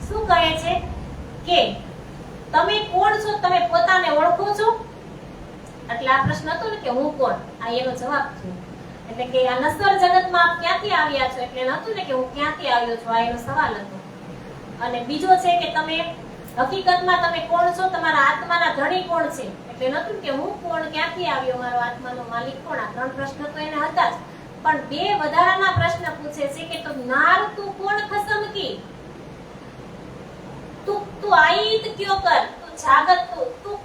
શું કહે છે કે તમે કોણ છો, તમે પોતાને ઓળખો છો? એટલે આ પ્રશ્ન હતો ને કે હું કોણ, આ એનો જવાબ છે. એટલે કે આ નશ્વર જગતમાં આપ ક્યાંથી આવ્યા છો, એટલે નહોતું ને કે હું ક્યાંથી આવ્યો છું, આ એનો સવાલ હતો. અને બીજો છે કે તમે હકીકતમાં તમે કોણ છો, તમારા આત્માના ધણી કોણ છે, એટલે નહોતું કે હું કોણ, ક્યાંથી આવ્યો, મારો આત્માનો માલિક કોણ. આ 3 પ્રશ્ન તો એને હતા જ, પણ 2 વધારાના પ્રશ્ન પૂછે છે કે તું નાર તું કોણ ખસમ કી, તું आई इत क्यों कर, તું જાગત તું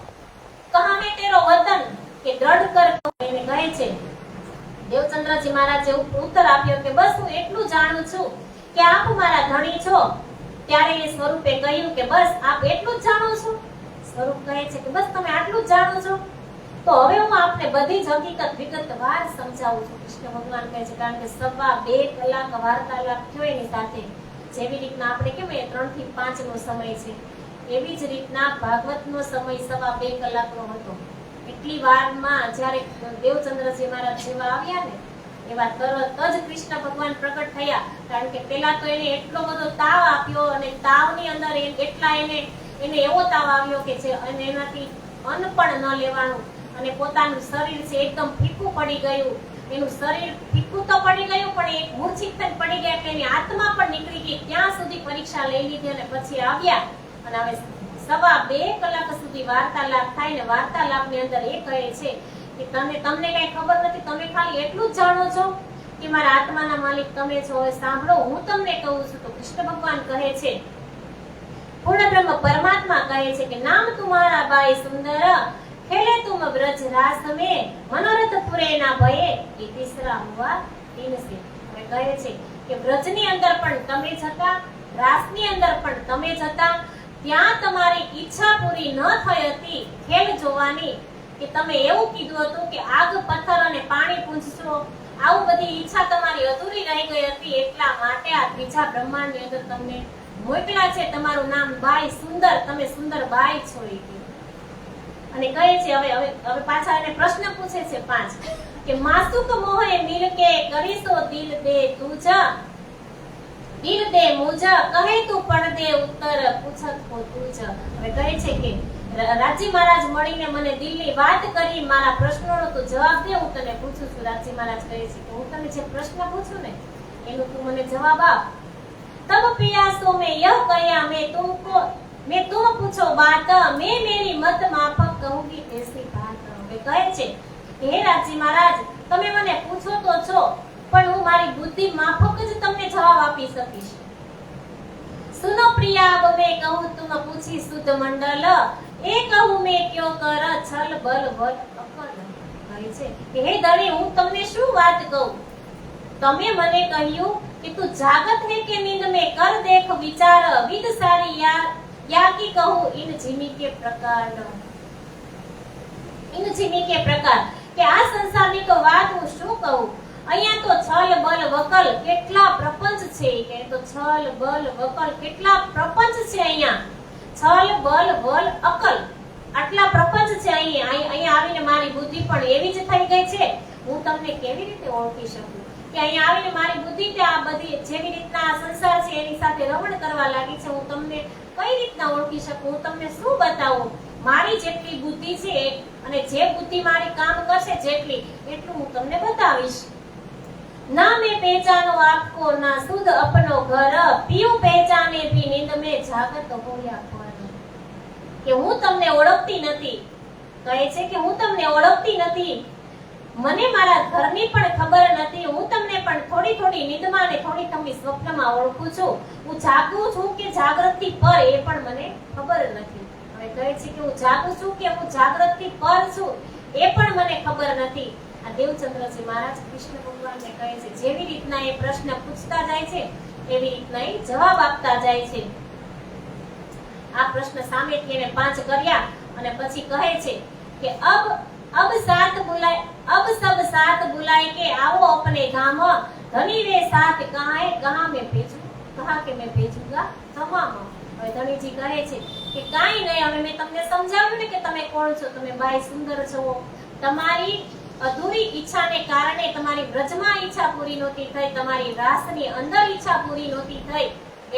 कहां है तेरो वतन કે દ્રઢ કર. એને કહે છે દેવચંદ્રજી મહારાજે ઉત્તર આપ્યો કે બસ હું એટલું જાણું છું કે આપ મારા ધણી છો. ત્યારે એ સ્વરૂપે કહ્યું કે બસ આપ એટલું જ જાણો છો? સ્વરૂપ કહે છે કે બસ તમે આટલું જ જાણો છો? તો હવે હું આપને બધી જ હકીકત વિગતવાર સમજાવું છું. કૃષ્ણ ભગવાન કહે છે કારણ કે 2.5 કલાક વાર્તાલાપ થયો એની સાથે. જેવી રીતના આપણે કેમ 3 થી 5 નો સમય છે, એવી જ રીતના ભાગવતનો સમય 2.5 કલાકનો હતો. એટલી વારમાં જ્યારે દેવચંદ્રજી મહારાજ જેવા આવ્યા ને એવા તરત જ કૃષ્ણ ભગવાન પ્રગટ થયા. કારણ કે પેલા તો એને એટલો બધો તાવ આપ્યો અને તાવની અંદર એટલા એને એવો તાવ આવ્યો કે જે એનાથી અન્ન પણ ન લેવાનું, અને પોતાનું શરીર છે એકદમ ફીકું પડી ગયું. એનું શરીર ફીકું તો પડી ગયું, પણ એક મૂર્છિત થઈને પડી ગયા એટલે એની આત્મા પણ નીકળી ગઈ. ત્યાં સુધી પરીક્ષા લઈ લીધી અને પછી આવ્યા. અને હવે 2.5 કલાક સુધી વાર્તાલાપ થાય ને વાર્તાલાપની અંદર એ કહે છે કે તમને કઈ ખબર નથી, તમે ખાલી એટલું જ જાણો છો કે મારા આત્માના માલિક તમે છો. હવે સાંભળો, હું તમને કહું છું. તો કૃષ્ણ ભગવાન કહે છે, પૂર્ણ બ્રહ્મ પરમાત્મા કહે છે કે નામ તુમ્હારા બાઈ સુંદર ખેલે તુમ વ્રજ રાસ में मनोरथ पूरे ना भये ये तीसरा हुआ तीन से. હવે કહે છે કે વ્રજની અંદર પણ તમે જ હતા, રાસની અંદર પણ તમે જ હતા. ત્યાં તમારી ઈચ્છા પૂરી ન થઈ હતી ખેલ જોવાની, કે તમે એવું કીધું હતું કે આગ પથ્થર અને પાણી પૂંજશો, આવું બધી ઈચ્છા તમારી અધૂરી રહી ગઈ હતી. એટલા માટે આ ત્રીજા બ્રહ્માંડની અંદર તમને મોકલા છે. તમારું નામ બાઈ સુંદર, તમે સુંદર બાઈ છો. અને કહે છે હવે પાછા એને પ્રશ્ન પૂછે છે 5 કે માસુક મોહે મિલકે કરીશો દિલ દે તુજ દિલ દે મુજ કહે તું પણ દે ઉત્તર પૂછત હો તુજ. હવે કહે છે કે રાજી મહારાજ મળીને મને દિલની વાત કરી, મારા પ્રશ્નોનો તું જવાબ દે, હું તને પૂછું છું. રાજી મહારાજ કહે છે કે હું તને જે પ્રશ્ન પૂછું ને એનો તું મને જવાબ આપ. तब पियासों में यह कया मैं तुम पूछो बात, मैं मेरी मत माफक कहूंगी ऐसी बात. હવે કહે છે કે હે રાજી મહારાજ તમે મને પૂછો તો છો, પણ હું મારી બુદ્ધિ માફક જ તમને જવાબ આપી શકીશ. सुनो प्रिया अब मैं कहूँ तुम पूछी सुध मंडल, ए कहूँ मैं क्यों कर छल बल बल अकल. કહે છે કે હે ધણી હું તમને શું વાત કહું. તમે મને કહ્યું कि तू जागत है के नींद में कर देख विचार, विद सारी या की कहूं इन जीमी के प्रकार. इन जीमी के प्रकार કે આ સંસારની તો વાત હું શું કહું. અહીંયા તો છલ બલ વકલ કેટલા પ્રપંચ છે, કે તો છલ બલ વકલ કેટલા પ્રપંચ છે. અહીંયા છલ બલ વલ અકલ આટલા પ્રપંચ છે. અહીંયા આવીને મારી બુદ્ધિ પણ એવી જ થઈ ગઈ છે. હું તમને કેવી રીતે ઓળખી શકું કે અહીંયા આવીને મારી બુદ્ધિ કે આ બધી જેવી રીતના સંસાર છે એની સાથે રમણ કરવા લાગી છે, હું તમને કઈ રીતના ઓળખી શકું, હું તમને શું બતાવું. મારી જેટલી બુદ્ધિ છે અને જે બુદ્ધિ મારી કામ કરશે જેટલી એટલું હું તમને બતાવીશ. ના મેં પહેચાનો આપકો ના સુધ અપનો ઘર, પીયું પહેચાને ભી નીંદ में જાગત હોયા પર. કે હું તમને ઓળખતી નથી. કહે છે કે હું તમને ઓળખતી નથી, મને મારા ઘરની પણ ખબર નથી. હું તમને પણ થોડી થોડી નિંદમાં ને થોડી થોડી સ્વપ્નમાં ઓળખું છું. હું જાગું છું કે જાગૃતથી પર એ પણ મને ખબર નથી. હવે કહે છે કે હું જાગું છું કે હું જાગૃતથી પર છું એ પણ મને ખબર નથી. આ દેવચંદ્રજી મહારાજ કૃષ્ણ ભગવાનને કહે છે જેવી રીતના એ પ્રશ્ન પૂછતા જાય છે એવી રીતના એ જવાબ આપતા જાય છે. આ પ્રશ્ન સામેથી એને 5 કર્યા અને પછી કહે છે કે अब सब साथ बुलाए के आओ अपने गाम, धनी वे साथ कहाँ है कहाँ मैं भेजूं, कहा के मैं भेजूंगा તમામ. હવે ધણીજી કહે છે કે કાઈ નહીં, હવે મેં તમને સમજાવ્યું ને કે તમે કોણ છો. તમે બાઈ સુંદર છો, તમારી અધૂરી ઈચ્છાને કારણે તમારી વ્રજમાં ઈચ્છા પૂરી નહોતી થઈ, તમારી રાસની અંદર ઈચ્છા પૂરી નહોતી થઈ,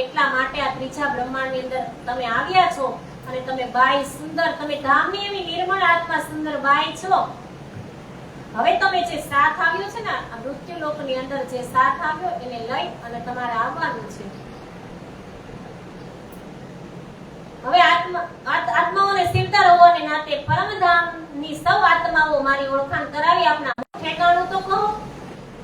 એટલા માટે આ ત્રીજા બ્રહ્માંડની અંદર તમે આવ્યા છો. અને તમે બાઈ સુંદર, તમે ધામની એવી નિર્મળ આત્મા સુંદર બાઈ છો. હવે તમે જે સાથ આવ્યો છે ને આ મૃત્યુ લોકની અંદર જે સાથ આવ્યો એને લઈ અને તમારે આવવાનું છે. હવે આત્માઓને સિરદાર હોવાને નાતે પરમધામની સૌ આત્માઓ મારી ઓળખાણ કરાવી આપના ઠેકાણું તો કહો.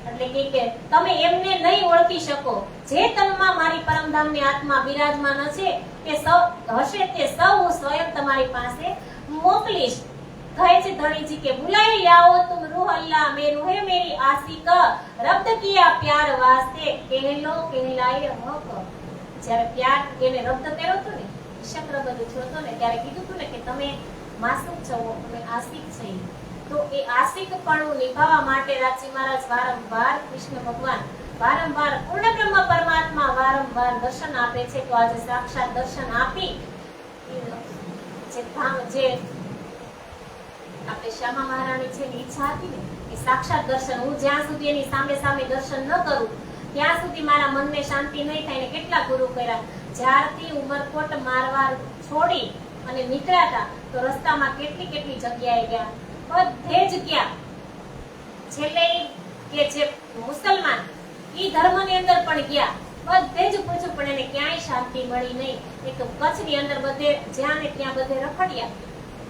એટલે કે તમે એમને નહીં ઓળખી શકો. જે તનમાં મારી પરમધામની આત્મા બિરાજમાન હશે તે સૌ હશે તે સૌ હું સ્વયં તમારી પાસે મોકલીશ. કહે છે ધણીજી કે બુલાઈ લાવો તુમ રૂહ અલ્લાહ મેં રૂહે મેરી આશિક, રબ્દ કિયા પ્યાર વાસ્તે કહેલો કહેલાય હક. જ્યારે પ્યાર એને રબ્દ કર્યો હતો ને શક્ર બધું થયો હતો ને ત્યારે કીધું હતું ને કે તમે માસૂક છો અમે આશિક છીએ. તો એ આશિકપણું નિભાવવા માટે રાજી મહારાજ વારંવાર કૃષ્ણ ભગવાન વારંવાર પૂર્ણ બ્રહ્મ પરમાત્મા વારંવાર દર્શન આપે છે. તો આજે સાક્ષાત દર્શન આપી જે ધામ જે આપણે શ્યામા મહારાણી છે ની ઈચ્છા હતી ને એ સાક્ષાત દર્શન, હું જ્યાં સુધી એની સામે સામે દર્શન ન કરું ત્યાં સુધી મારા મનને શાંતિ નહીં થાય. ને કેટલા ગુરુ કર્યા, જ્યારથી ઉમરકોટ મારવાડ છોડી અને નીકળ્યા હતા તો રસ્તામાં કેટલી જગ્યાએ ગયા, બધે જ ગયા. છેલ્લે કે જે મુસલમાન ઈ ધર્મની અંદર પણ ગયા, બધે જ પૂછ્યું પણ એને ક્યાંય શાંતિ મળી નહીં. એક કચ્છની અંદર બધે જ્યાં ને ત્યાં બધે રખડ્યા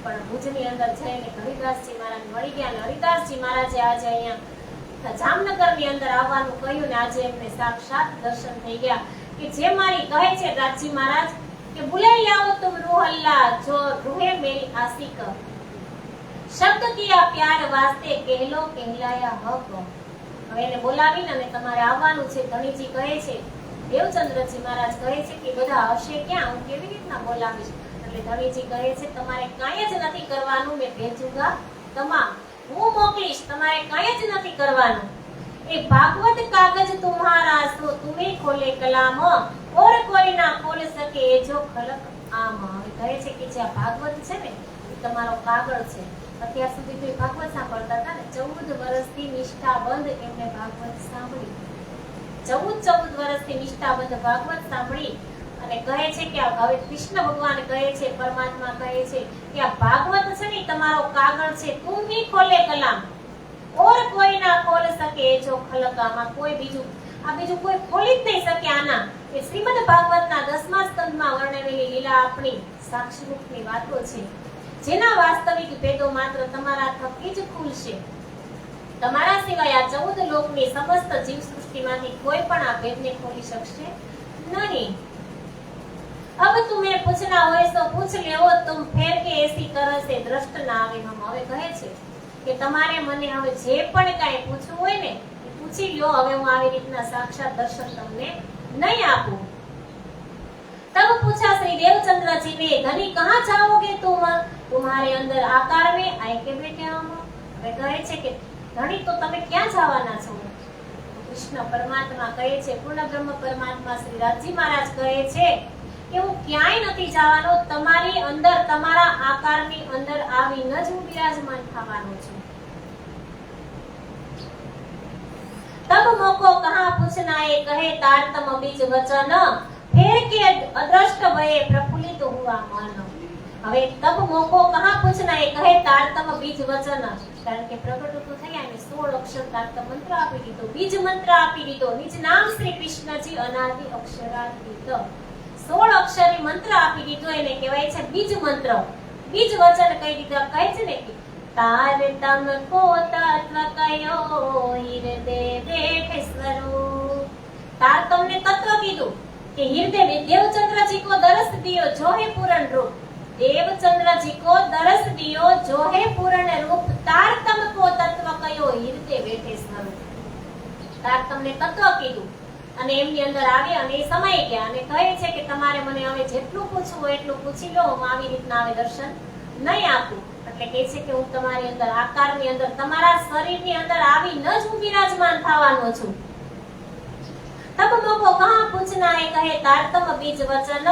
પણ ભુજની અંદર જઈને હરિદાસજી મહારાજ મળી ગયા. અને હરિદાસજી મહારાજે આજે અહીંયા જામનગરની અંદર આવવાનું કહ્યું ને આજે એમને સાક્ષાત દર્શન થઈ ગયા. કે જે મારી કહે છે રાજી મહારાજ કે બુલાઈ લાવો તુમ રૂહ અલ્લાહ જો રૂહે મેરી આશિક, શબ્દ કિયા પ્યાર વાસ્તે કહેલો કહેલાયા હક. હવે એને બોલાવીને અને તમારે આવવાનું છે. ધણીજી કહે છે, દેવચંદ્રજી મહારાજ કહે છે કે બધા હશે ક્યાં, હું કેવી રીતના બોલાવીશ. એટલે ધણીજી કહે છે તમારે કાંઈ જ નથી કરવાનું, મેં ભેજુંગા તમામ, હું મોકલીશ, તમારે કાંઈ જ નથી કરવાનું. એ ભાગવત કાગજ તુમ્હારા સો તુમે ખોલે કલામ, ઓર કોઈ ના ખોલ શકે એ જો ખલક આમ. કહે છે કે જે ભાગવત છે ને એ તમારો કાગળ છે. અત્યાર સુધી તો ભાગવત સાંભળતા હતા ને, 14 વર્ષથી નિષ્ઠા બંધ એમને ભાગવત સાંભળી. 14 વર્ષથી નિષ્ઠાબદ્ધ ભાગવત સાંભળી અને કહે છે કે હવે કૃષ્ણ ભગવાન કહે છે, પરમાત્મા કહે છે કે આ ભાગવત છે ને તમારો કાગળ છે, તું ही खोले कलाम और कोई ना खोल सके जो खलकाમાં કોઈ બીજું કોઈ ખોલી જ નહીં શકે આના. એ શ્રીમદ ભાગવતના 10મા સ્કંદમાં વર્ણવેલી લીલા આપણી સાક્ષીરૂપની વાતો છે, જેના વાસ્તવિક ભેદો માત્ર તમારા થકી જ ખુલશે. તમારા સિવાય આ 14 લોકની સમસ્ત જીવ સૃષ્ટિમાંથી કોઈ પણ આ ભેદને ખોલી શકશે નહીં. अब तुम्हें पूछना हो तो पूछ लो, तुम फेर के ऐसी तरह से दृष्ट ना आवे. हम હવે કહે છે કે તમારે મને હવે જે પણ કાંઈ પૂછવું હોય ને એ પૂછી લ્યો, હવે હું આવી રીતના સાક્ષાત દર્શન તમને નહીં આપું. तब पूछा श्री देवचंद्र जी ने, धनी कहाँ जाओगे तुम? तुम्हारे अंदर आकार में आए के बैठे हम. હવે કહે છે કે ધણી તો તમે ક્યાં જવાના છો? કૃષ્ણ પરમાત્મા કહે છે, પૂર્ણ બ્રહ્મ પરમાત્મા શ્રી રાજી મહારાજ કહે છે કે હું ક્યાંય નથી જવાનો, તમારી અંદર તમારા આકારની અંદર આવીને જ હું બિરાજમાન થવાનો છું. तब मोको कहाँ पूछना है, कहे तारतम बीज वचन फेर के अदृष्ट भये प्रफुल्लित हुआ मन. હવે તબ મોકો કहाँ પૂછના है, कहे तारतम बीज वचन. કારણ કે પ્રગટ તો થયા અને 16 અક્ષર તારતમ મંત્ર આપી દીધો, બીજ મંત્ર આપી દીધો. નિજ નામ શ્રી કૃષ્ણજી અનાદિ અક્ષરાતીત 16 અક્ષરી મંત્ર આપી દીધો, એને કહેવાય છે બીજ મંત્ર. બીજ વચન કહી દીધા. કહે છે ને કે તારતમ કો તત્વ કયો હૃદય બેઠે સ્વરૂપ. તારતમ ને તત્વ કીધું કે હૃદય દેવચંદ્રજી કો દરસ દિયો જો હે પૂરણ રૂપ. देवचंद्रजी को दरस दियो जो है पूर्ण रूप. तारतम को तत्व कयो हृदय बैठे स्वरूप. તારતમ ને તત્વ કીધું અને એમની અંદર આવે અને એ સમય ગયા અને કહે છે કે તમારે મને હવે જેટલું પૂછવું હોય એટલું પૂછી લો, હું આવી રીતના હવે દર્શન નહીં આપું. એટલે કહે છે કે હું તમારી અંદર આકારની અંદર તમારા શરીરની અંદર આવીને જ હું બિરાજમાન થવાનો છું. तब मोको कहाँ पूछना है, कहे तारतम बीज वचन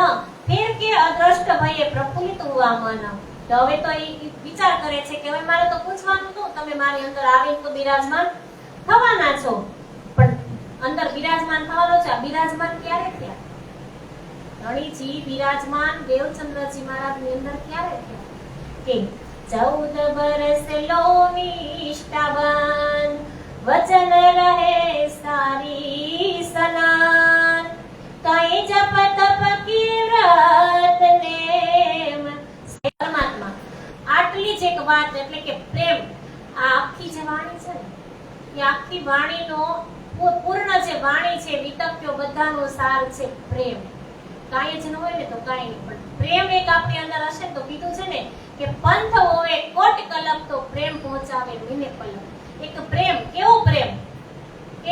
फेर के अदृष्ट भये प्रफुल्लित हुआ मन. તો હવે તો એ વિચાર કરે છે કે હવે મારે તો પૂછવાનું તો તમે મારી અંદર આવીને તો બિરાજમાન થવાના છો, પણ અંદર બિરાજમાન થવાનો છે. આ બિરાજમાન ક્યારે થયા? ધણીજી બિરાજમાન દેવચંદ્રજી મહારાજની અંદર ક્યારે થયા? કે 14 બરસ લો નિષ્ઠાવાન वचन रहे सारी सनान. कहीं जप तप की व्रत नेम. परमात्मा આટલી જ એક વાત એટલે કે પ્રેમ. આ આખી જે વાણી છે ને એ આખી વાણીનો પૂર્ણ જે વાણી છે, વિતક્યો બધાનો સાર છે પ્રેમ. કાંઈ જ ન હોય ને તો કાંઈ નહીં, પણ પ્રેમ એક આપણી અંદર હશે તો કીધું છે ને કે પંથ હોવે કોટ કલમ તો પ્રેમ પહોંચાવે વિને પલમ. એક પ્રેમ, કેવો પ્રેમ?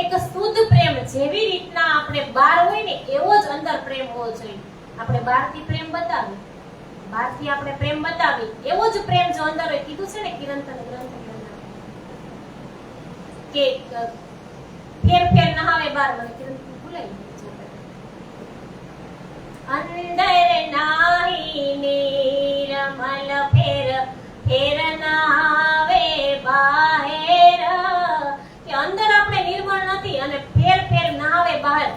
એક શુદ્ધ પ્રેમ. જેવી રીતના આપણે બહાર હોય ને એવો જ અંદર પ્રેમ હોવો જોઈએ. આપણે બહારથી પ્રેમ બતાવી, બહારથી આપણે પ્રેમ બતાવી એવો જ પ્રેમ જો અંદર હોય. કીધું છે ને કિરંતન ગ્રંથ કે ફેર ફેર નહાવે બાર. મને કિરંતન ભૂલાઈ અંદર નાહી નિર્મલ ફેર ફેર નહાવે બહાર. કે અંદર આપણે નિર્મળ નથી અને ફેર ફેર નહાવે બહાર.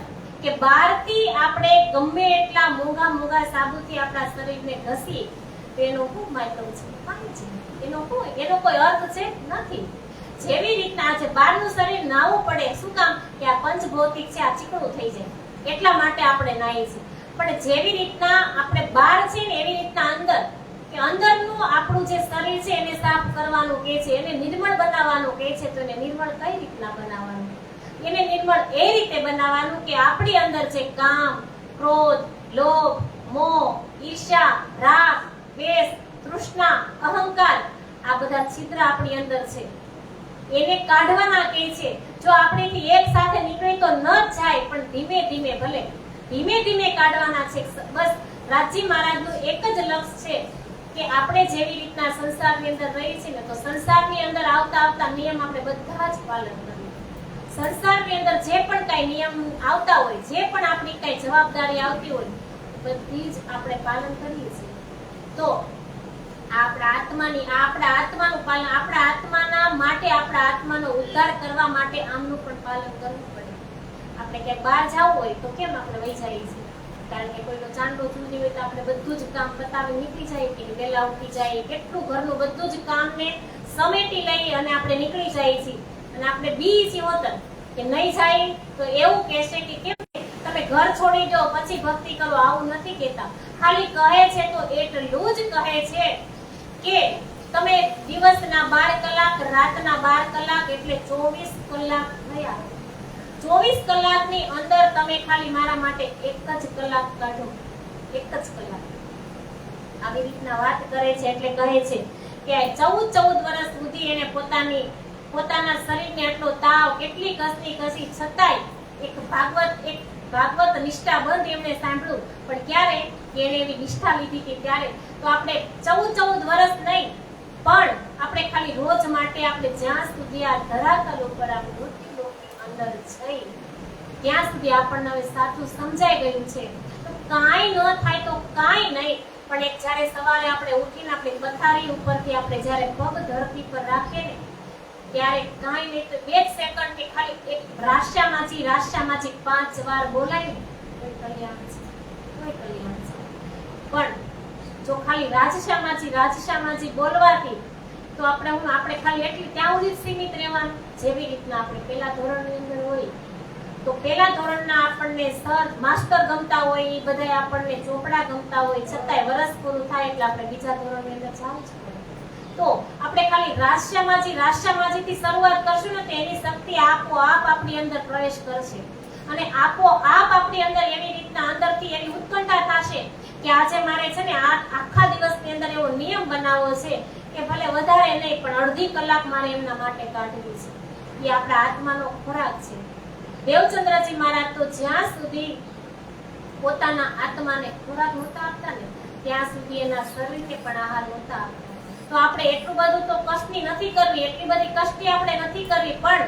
કે બહારથી આપણે ગમે એટલા મોંઘા સાબુથી આપણા શરીરને ઘસી તો એનો શું મતલબ છે? કાંઈ છે એનો કોઈ અર્થ છે નથી. જેવી રીતના આજે બહારનું શરીર નાહવું પડે, શું કામ? કે આ પંચભૌતિક છે, આ ચીકણું થઈ જાય એટલા માટે આપણે નાહીએ છીએ. પણ જેવી રીતના આપણે બહાર છે ને એવી રીતના અંદર કે અંદરનું આપણું જે શરીર છે એને સાફ કરવાનું કે છે, એને નિર્મળ બનાવવાનું કે છે. તો એને નિર્મળ કઈ રીતના બનાવવાનું? એને નિર્મળ એ રીતે બનાવવાનું કે આપણી અંદર જે કામ, ક્રોધ, લોભ, મોહ, ઈર્ષ્યા, રાગ, દ્વેષ, તૃષ્ણા, અહંકાર, આ બધા છિદ્ર આપણી અંદર છે એને કાઢવાના કે છે. જો આપણેથી એક સાથે નીકળે તો ન જાય, પણ ધીમે ધીમે ભલે ધીમે ધીમે કાઢવાના છે. બસ રાજી મહારાજનું એક જ લક્ષ્ય છે કે આપણે જેવી રીતના સંસારની અંદર રહીએ છીએ ને તો સંસારની અંદર આવતા નિયમ આપણે બધા જ પાલન કરીએ. સંસારની અંદર જે પણ કઈ નિયમ આવતા હોય, જે પણ આપણી કઈ જવાબદારી આવતી હોય બધી જ આપણે પાલન કરીએ છીએ. તો આપણા આત્માનું પાલન, આપણા આત્માના માટે, આપણા આત્માનો ઉદ્ધાર કરવા માટે આમનું પણ પાલન કરવું પડે. આ આપણે ક્યાંક બહાર જવું હોય તો કેમ આપણે વહી જઈએ છીએ? કારણ કે કોઈનો ચાંદો ચૂંટી હોય તો આપણે બધું જ કામ પતાવી નીકળી જાય કે વહેલા ઉઠી જાય, કેટલું ઘરનું બધું જ કામને સમેટી લઈ અને આપણે નીકળી જઈએ છીએ. અને આપણે બી છીએ હોતન કે નહીં જાય તો એવું કહેશે કે કેમ તમે ઘર છોડી દો પછી ભક્તિ કરો, આવું નથી કહેતા. ખાલી કહે છે તો એટલું જ કહે છે કે તમે દિવસના 12 કલાક, રાતના 12 કલાક એટલે 24 કલાક થયા. 24 કલાકની અંદર તમે ખાલી મારા માટે એક જ કલાક કાઢો, એક જ કલાક. આવી રીતના વાત કરે છે એટલે કહે છે કે 14 વર્ષ સુધી એને પોતાના શરીરને એટલો તાવ, કેટલી કસી છતાંય એક ભાગવત નિષ્ઠાબંધ એમને સાંભળ્યું. પણ ક્યારે એને એવી નિષ્ઠા લીધી કે ત્યારે તો આપણે 14 વર્ષ નહીં પણ આપણે ખાલી રોજ માટે આપણે જ્યાં સુધી આ ધરાતલ ઉપર આ મૃત્યુલોકની અંદર છે ત્યાં સુધી આપણને હવે સાચું સમજાઈ ગયું છે. તો કાંઈ ન થાય તો કાંઈ નહીં, પણ એક જ્યારે સવારે આપણે ઉઠીને આપણી પથારી ઉપરથી આપણે જ્યારે પગ ધરતી પર રાખીએ ને ત્યારે કાંઈ નહીં તો 2 સેકન્ડ કે ખાલી એક રાષ્ટ્રમાંથી 5 વાર બોલાય ને કોઈ કલ્યાણ છે, કોઈ કલ્યાણ છે. પણ જો ખાલી રાજશામાજી બોલવાથી તો આપણે ખાલી એટલી ત્યાં સુધી સીમિત રહેવાનું. જેવી રીતના આપણે પહેલા ધોરણની અંદર હોય તો પહેલા ધોરણના આપણને સર માસ્ટર ગમતા હોય, એ બધા આપણને ચોપડા ગમતા હોય, છતાંય વર્ષ પૂરું થાય એટલે આપણે બીજા ધોરણની અંદર જવું જ પડે. તો આપણે ખાલી રાષ્ટ્રમાજીથી શરૂઆત કરશું ને તો એની શક્તિ આપોઆપ આપણી અંદર પ્રવેશ કરશે અને આપોઆપ આપણી અંદર એવી રીતના અંદરથી એવી ઉત્કંઠા થશે કે આજે મારે છે ને આખા દિવસની અંદર એવો નિયમ બનાવવો છે કે ભલે વધારે નહીં પણ અડધી કલાક મારે એમના માટે કાઢવી છે. એ આપણા આત્માનો ખોરાક છે. દેવચંદ્રજી મહારાજ તો જ્યાં સુધી પોતાના આત્માને ખોરાક નહોતા આપતા ને ત્યાં સુધી એના શરીરને પણ આહાર નહોતા આપતા. તો આપણે એટલું બધું તો કષ્ટની નથી કરવી, એટલી બધી કષ્ટી આપણે નથી કરવી, પણ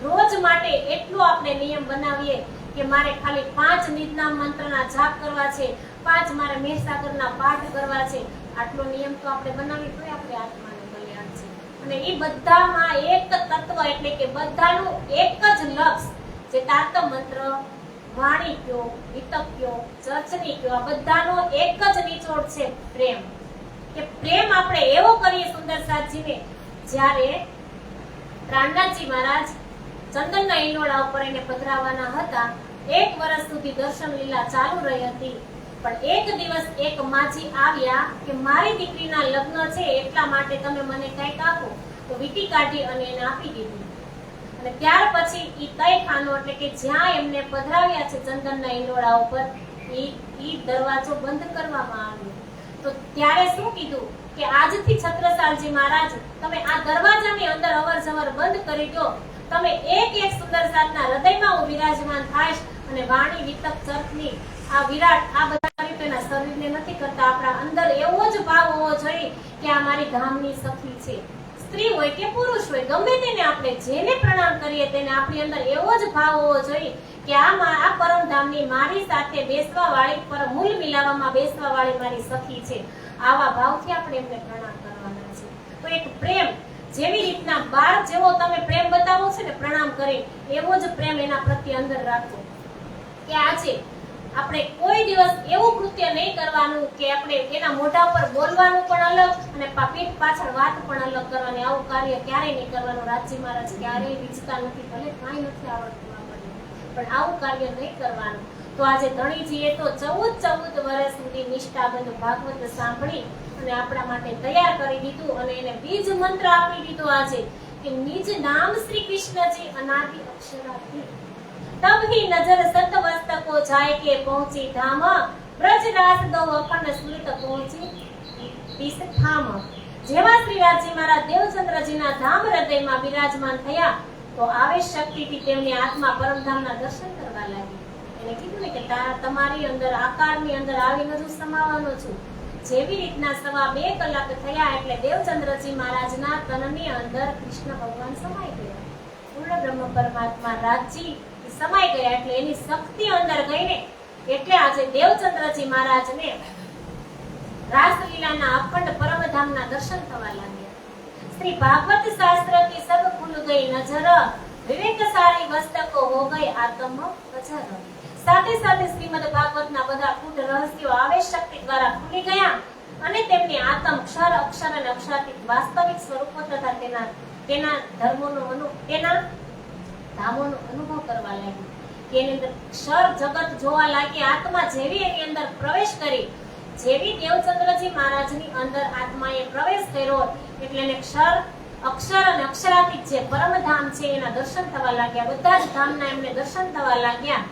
રોજ માટે એટલું આપણે નિયમ બનાવીએ કે મારે ખાલી 5 નિજનામ મંત્રના જાપ કરવા છે, 5 મારે મહેસાગરના પાઠ કરવા છે. આટલો નિયમ તો આપણે બનાવી તો આપણે આત્માને કલ્યાણ છે. અને એ બધામાં એક તત્વ એટલે કે બધાનું એક જ લક્ષ જે તાત મંત્ર, વાણી કયો, વિતક કયો, ચર્ચની કયો, આ બધાનો એક જ નિચોડ છે પ્રેમ. કે પ્રેમ આપણે એવો કરીએ સુંદરસાદજીને જ્યારે પ્રાણનાથજી મહારાજ ચંદનના ઈલોડા ઉપર એને પધરાવવાના હતા. 1 વર્ષ સુધી દર્શન લીલા ચાલુ રહી હતી. પણ એક દિવસ એક માજી આવ્યા કે મારી દીકરીના લગ્ન છે એટલા માટે તમે મને કંઈક આપો. તો વીટી કાઢી અને એને આપી દીધું. અને ત્યાર પછી ઈ તયખાનો એટલે કે જ્યાં એમને પધરાવ્યા છે ચંદનના ઈલોડા ઉપર ઈ દરવાજો બંધ કરવામાં આવ્યો. તો ત્યારે શું કીધું કે આજથી છત્રસાલજી મહારાજ તમે આ દરવાજાની અંદર અવરજવર બંધ કરી દો. તમે એક સુંદરસાદના હૃદયમાં હું વિરાજમાન થાઈશ અને વાણી, વિતક, ચર્ચની આ વિરાટ આ બધા તેના શરીરને નથી કરતા. આપણા અંદર એવો જ ભાવ હોવો જોઈએ કે આ મારી ધામની સખી છે. સ્ત્રી હોય કે પુરુષ હોય ગમે તેને આપણે જેને પ્રણામ કરીએ તેને આપણી અંદર એવો જ ભાવ હોવો જોઈએ કે આ પરમધામની મારી સાથે બેસવા વાળી, પર મૂલ મિલાવવામાં બેસવા વાળી મારી સખી છે. આવા ભાવથી આપણે એમને પ્રણામ કરવાના છે. તો એક પ્રેમ જેવી રીતના બાર જેવો તમે પ્રેમ બતાવો છો ને પ્રણામ કરી એવો જ પ્રેમ એના પ્રત્યે અંદર રાખો. કે આજે આપણે કોઈ દિવસ એવું કૃત્ય નહીં કરવાનું કે આપણે એના મોઢા પર બોલવાનું પણ અલગ અને પીઠ પાછળ વાત પણ અલગ કરવાની. આવું કાર્ય ક્યારેય નહીં કરવાનું. રાજજી મહારાજ ક્યારેય વિચતા નથી, ભલે કાંઈ નથી આવડતું આપણને, પણ આવું કાર્ય નહીં કરવાનું. તો આજે ધણીજીએ તો 14 વર્ષ સુધી નિષ્ઠાબંધ ભાગવત સાંભળી અને આપણા માટે તૈયાર કરી દીધું અને એને બીજ મંત્ર આપી દીધો આજે કે નિજ નામ શ્રી કૃષ્ણજી અનાદિ અક્ષરાથી तब ही नजर सत वस्तको जाय के पहुंची धाम ब्रज रास दो अखंड स्मृत पहुंची तीस धाम. જેવા શ્રી રાજજી મહારાજ દેવચંદ્રજીના ધામ હૃદયમાં બિરાજમાન થયા તો આવેશ શક્તિથી તેમની આત્મા પરમધામના દર્શન કરવા લાગી. એને કીધું ને કે તમારી અંદર આકારની અંદર આવીને હું સમાવવાનો છું. જેવી રીતના 2.5 કલાક થયા એટલે દેવચંદ્રજી મહારાજના તનની અંદર કૃષ્ણ ભગવાન સમાઈ ગયા. પૂર્ણ બ્રહ્મ પરમાત્મા રાજજી સમાઈ ગયા એટલે એની શક્તિ અંદર ગઈને એટલે આજે દેવચંદ્રજી મહારાજને रासलीला अखंड परमधाम दर्शन थवा लगे. श्री भागवत शास्त्र की सब खुल गई नजर, વિવેકશાળી મસ્તકો હો ગઈ આત્મ અજર. સાથે સાથે શ્રીમદ ભાગવતના બધા કુટ રહસ્યો આવેશ શક્તિ દ્વારા ખુલી ગયા અને તેમની આત્મ ક્ષર અક્ષર અને અક્ષરાતીત વાસ્તવિક સ્વરૂપો તથા તેના ધામોનો અનુભવ કરવા લાગી. એની અંદર ક્ષર જગત જોવા લાગી. આત્મા જેવી એની અંદર પ્રવેશ કરી, જેવી દેવચંદ્રજી મહારાજની અંદર આત્માએ પ્રવેશ કર્યો એટલે એને ક્ષર અક્ષર અને અક્ષરાતીત જે પરમધામ છે એના દર્શન થવા લાગ્યા. બધા જ ધામના એમને દર્શન થવા લાગ્યા.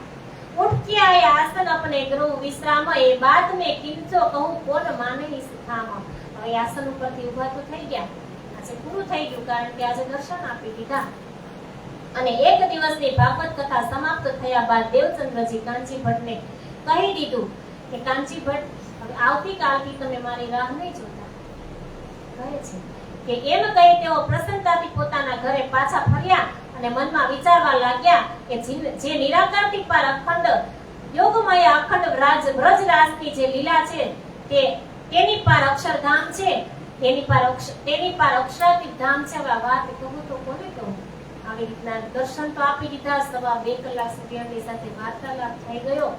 ઉઠ આય આસન अपने गृह विश्राम ए बात में किंचो कहूं कोन माने इस धाम. હવે આસન ઉપરથી ઊભા તો થઈ ગયા. આજે પૂરું થઈ ગયું કારણ કે આજે દર્શન આપી દીધા. અને એક દિવસની ભાગવત કથા સમાપ્ત થયા બાદ દેવચંદ્રજી કાંચી ભટ્ટને કહી દીધું કે કાંચી ભટ્ટ હવે આવતીકાલથી તમે મારી રાહ નહીં જોતા. કહે છે કે એમ કહી તેઓ પ્રસન્નતાથી પોતાના ઘરે પાછા ફર્યા અને મનમાં વિચારવા લાગ્યા કે જે નિરાકારથી પાર અખંડ યોગમય અખંડ વ્રજરાજની જે લીલા છે તેની પાર અક્ષરધામ છે, તેની પાર અક્ષરાતીત ધામ છે. હવે વાત કહું તો કોને કહું? આવી રીતના દર્શન તો આપી દીધા. 2.5 કલાક સુધી એમની સાથે વાર્તાલાપ થઈ ગયો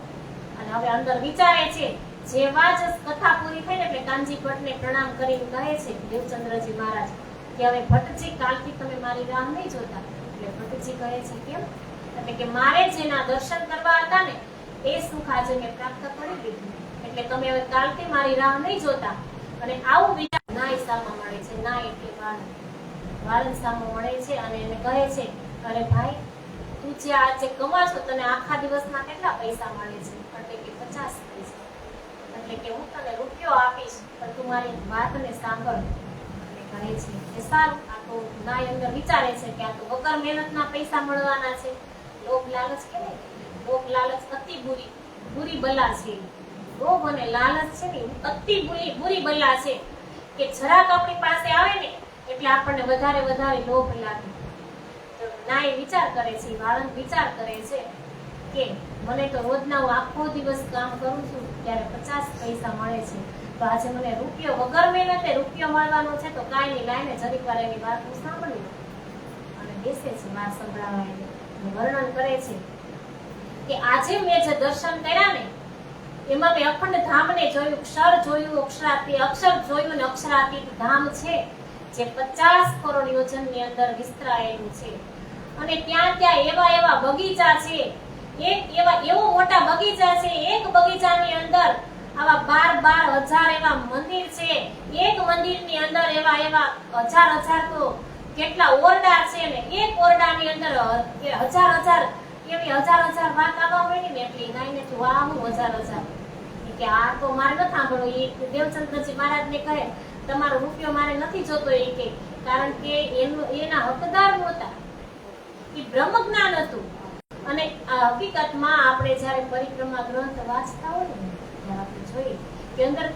અને હવે અંદર વિચારે છે. જેવા જ કથા પૂરી થઈ ને એટલે કાનજી ભટ્ટને પ્રણામ કરીને કહે છે દેવચંદ્રજી મહારાજ કે હવે ભટ્ટજી કાલથી તમે મારી રાહ નહીં જોતા. એટલે ભટ્ટજી કહે છે કેમ? એટલે કે મારે જેના દર્શન કરવા હતા ને એ સુખ આજે મેં પ્રાપ્ત કરી લીધું એટલે તમે હવે કાલથી મારી રાહ નહીં જોતા. અને આવું વિચાર નાય સામા મળે છે. નાય એટલે વાળંદ સામો મળે છે અને એને કહે છે અરે ભાઈ તું જે આજે કમા છો તને આખા દિવસમાં કેટલા પૈસા મળે છે? એટલે કે 50 પૈસા. એટલે કે હું તને રૂપિયો આપીશ પણ તું મારી વાતને સાંભળ. એટલે કહે છે કે સારું. આ તો નાય અંદર વિચારે છે કે આ તો વગર મહેનતના પૈસા મળવાના છે. લોભ લાલચ કહેવાય. લોભ લાલચ અતિ બુરી બલા છે. લોભ અને લાલચ છે ને અતિ બુરી બલા છે કે જરાક આપણી પાસે આવે ને એટલે આપણને વધારે લોભ લાગે. તો નાય વિચાર કરે છે, વાળંદ વિચાર કરે છે કે મને તો રોજના હું આખો દિવસ કામ કરું છું ત્યારે 50 પૈસા મળે છે તો આજે મને રૂપિયો વગર મહેનતે રૂપિયો મળવાનો છે તો કાંઈ નહીં લાઈને જરીક વાર એની વાત હું સાંભળી અને બેસે છે વાત સંભળાવવા. એને વર્ણન કરે છે કે આજે મેં જે દર્શન કર્યા ને એમાં મેં અખંડ ધામને જોયું, ક્ષર જોયું, અક્ષર જોયું ને અક્ષરાતીત ધામ છે જે 50 કરોડ યોજનની અંદર વિસ્તરાયેલું છે. અને ત્યાં એવા બગીચા છે, એવો મોટા બગીચા છે. એક બગીચાની અંદર આવા 12,000 એવા મંદિર છે. એક મંદિરની અંદર એવા હજાર તો કેટલા ઓરડા છે ને એક ઓરડાની અંદર હજાર એવી હજાર વાત આવવા હોય ને એટલી નાઈને તો વાહ હું હજાર કે આ તો મારે ન સાંભળો. એ દેવચંદ્રજી મહારાજને કહે તમારો રૂપિયો મારે નથી જોતો એ કે કારણ કે એના હકદાર નહોતા. એ બ્રહ્મ જ્ઞાન હતું. અને આ હકીકતમાં આપણે જ્યારે પરિક્રમા ગ્રંથ વાંચતા હોય ને ત્યારે આપણે જોઈએ કે અંદર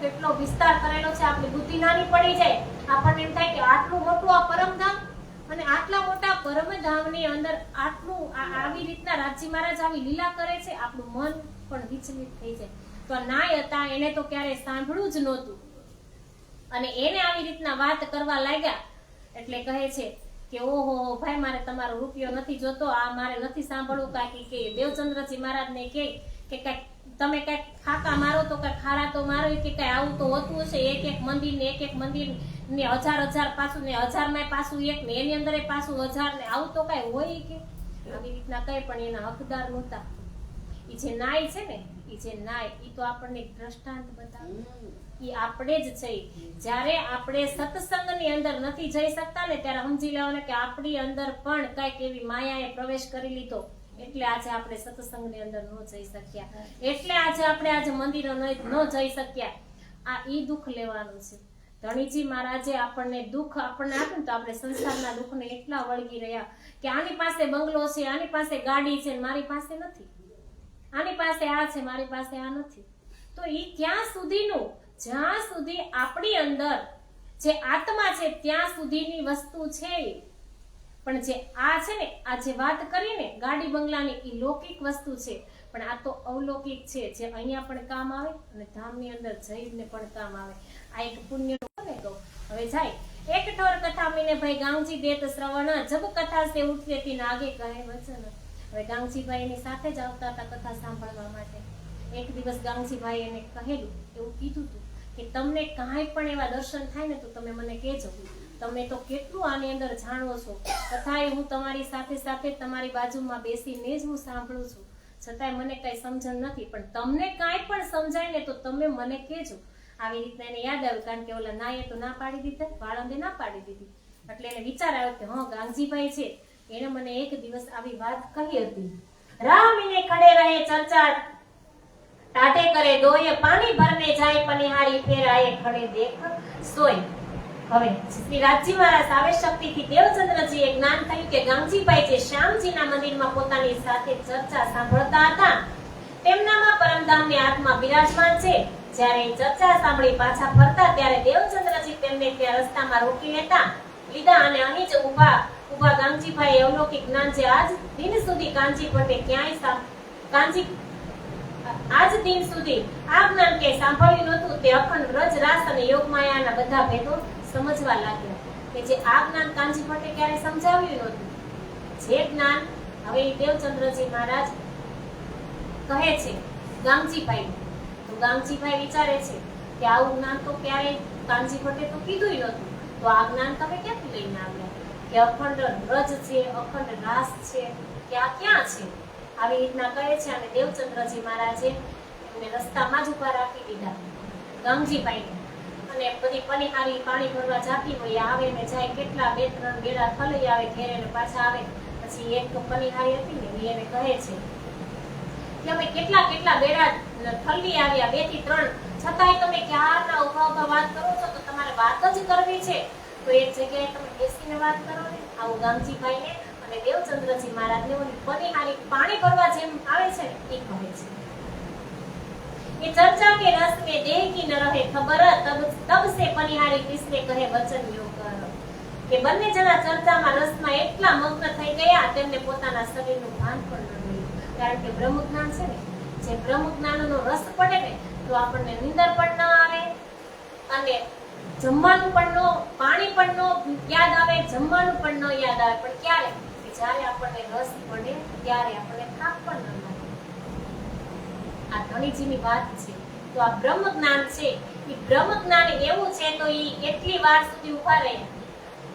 કેટલો વિસ્તાર કરેલો છે. આપણી બુદ્ધિ નાની પડી જાય. આપણને એમ થાય કે આટલું મોટું આ પરમધામ અને આટલા મોટા પરમધામની અંદર આટલું આવી રીતના રાજજી મહારાજ આવી લીલા કરે છે. આપણું મન પણ વિચલિત થઈ જાય. તો નાય હતા એને તો ક્યારે સાંભળ્યું જ નહોતું અને એને આવી રીતના વાત કરવા લાગ્યા એટલે કહે છે કે ઓહો ભાઈ મારે તમારો રૂપિયો નથી જોતો, આ મારે નથી સાંભળવું. કાંઈક કે દેવચંદ્રજી મહારાજને કહે કે કાંઈક તમે કાંઈક ખાકા મારો તો કાંઈક ખારા તો મારો કે કાંઈ આવું તો હોતું હશે. એક મંદિર ને હજાર પાછું ને 1000 માં પાછું એક ને એની અંદર પાછું 1000 ને આવું તો કાંઈ હોય કે આવી રીતના કઈ પણ એના હકદાર નહોતા. એ જે નાય છે ને એ તો આપણને દ્રષ્ટાંત બતાવે. એ આપણે જ છે. જ્યારે આપણે સત્સંગની અંદર નથી જઈ શકતા ને ત્યારે સમજી લેવાનું કે આપણી અંદર પણ કઈક એવી માયાએ પ્રવેશ કરી લીધો એટલે આજે આપણે સત્સંગની અંદર ન જઈ શક્યા. એટલે આજે મંદિરો ન જઈ શક્યા. આ ઈ દુઃખ લેવાનું છે. ધણીજી મહારાજે આપણને દુઃખ આપ્યું તો આપણે સંસારના દુઃખને એટલા વળગી રહ્યા કે આની પાસે બંગલો છે, આની પાસે ગાડી છે, મારી પાસે નથી. આની પાસે આ છે, મારી પાસે આ નથી. તો એ ક્યાં સુધીનું? જ્યાં સુધી આપણી અંદર જે આત્મા છે ત્યાં સુધીની વસ્તુ છે. પણ જે આ છે ને આ જે વાત કરી ને ગાડી બંગલાની એ લૌકિક વસ્તુ છે પણ આ તો અવલૌકિક છે જે અહીંયા પણ કામ આવે અને ધામની અંદર જઈને પણ કામ આવે. આ એક પુણ્ય ને કહું હવે જાય एक ठोर कथा मीने भाई गांगजी देत श्रवण जब कथा से उठते ती नागे કહે વચન। હવે ગાંગજીભાઈ એની સાથે જ આવતા હતા કથા સાંભળવા માટે। એક દિવસ ગાંગજીભાઈ એને કહેલું એવું કીધું હતું કે તમને કાંઈ પણ એવા દર્શન થાય ને તો તમે મને કહેજો, તમે તો કેટલું આની અંદર જાણો છો, તથાય હું તમારી સાથે સાથે તમારી બાજુમાં બેસીને જ હું સાંભળું છું, છતાંય મને કઈ સમજણ નથી, પણ તમને કાંઈ પણ સમજાય ને તો તમે મને કહેજો। આવી રીતના એને યાદ આવ્યું, કારણ કે ઓલા નાએ તો ના પાડી દીધી, વાળંદે ના પાડી દીધી, એટલે એને વિચાર આવ્યો કે હા ગાંગજીભાઈ છે એને મને એક દિવસ આવી વાત કહી હતી। રામીને ખડે રહે ચર્ચા टाटे करे दोये पानी भरने जाए पनिहारी फेर आए खड़े देख सोई। હવે શ્રી રાજજી મહારાજ આવે શક્તિથી દેવચંદ્રજીએ જ્ઞાન થયું કે ગાંગજીભાઈ જે શ્યામજીના મંદિરમાં પોતાની સાથે ચર્ચા સાંભળતા હતા તેમનામાં પરમધામની આત્મા બિરાજમાન છે। જ્યારે ચર્ચા સાંભળી પાછા ફરતા ત્યારે દેવચંદ્રજી તેમને ત્યાં રસ્તામાં રોકી લીધા અને અહીં જ ઊભા ગાંગજીભાઈ અવલૌકિક જ્ઞાન જે આજ દિન સુધી કાંજી ભટ્ટે ક્યાંય આજ દિન સુધી આ જ્ઞાન કે સાંભળ્યું નહોતું તે અખંડ રજ રાસ અને યોગ માયાના બધા ભેદો સમજવા લાગ્યા કે જે આ જ્ઞાન કાંજી ભટ્ટે ક્યારે સમજાવ્યું નહોતું, જે જ્ઞાન હવે દેવચંદ્રજી મહારાજ કહે છે ગાંગજીભાઈ, તો ગાંગજીભાઈ વિચારે છે કે આવું જ્ઞાન તો ક્યારે કાંજી ભટ્ટે તો કીધું નહોતું, તો આ જ્ઞાન તમે ક્યાંથી લઈને આવ્યા કે અખંડ રજ છે, અખંડ રાસ છે, કે આ ક્યાં છે? આવી રીતના કહે છે અને દેવચંદ્રજી મહારાજે એમને રસ્તામાં જ ઉભા રાખી દીધા ગાંગજીભાઈને, અને બધી પનિહારી પાણી ભરવા જાતી હોય આવે ને જાય, કેટલા 2-3 બેડા થલઈ આવે ઘેરે ને પાછા આવે। પછી એક પનિહારી હતી ને એને કહે છે કે અમે કેટલા બેડા થલી આવ્યા 2 થી 3, છતાંય તમે ક્યારના ઉભા વાત કરો છો, તો તમારે વાત જ કરવી છે તો એક જગ્યાએ તમે બેસીને વાત કરો ને। આવું ગાંગજીભાઈને અને દેવચંદ્રજી મહારાજને ઓલી પનિહારી પાણી ભરવા જેમ આવે છે ને એ કહે છે। ये चर्चा के रस में देह की न रहे खबर तब से पनिहारी किसने कहे वचन योग कर કે બંને જણા ચર્ચામાં રસમાં એટલા મગ્ન થઈ ગયા તેમને પોતાના શરીરનું ભાન પણ ન રહ્યું, કારણ કે બ્રહ્મ જ્ઞાન છે ને, જે બ્રહ્મ જ્ઞાનનો રસ પડે ને તો આપણને નિંદર પણ ન આવે અને જમવાનું પણ ન, પાણી પણ ન યાદ આવે, જમવાનું પણ ન યાદ આવે, પણ ક્યારે કે જ્યારે આપણને રસ પડે ત્યારે આપણને થાક પણ ન લાગે। આ ધણીજીની વાત છે। તો આ બ્રહ્મ જ્ઞાન છે, એ બ્રહ્મ જ્ઞાન એવું છે તો એ કેટલી વાર સુધી ઉભા રહ્યા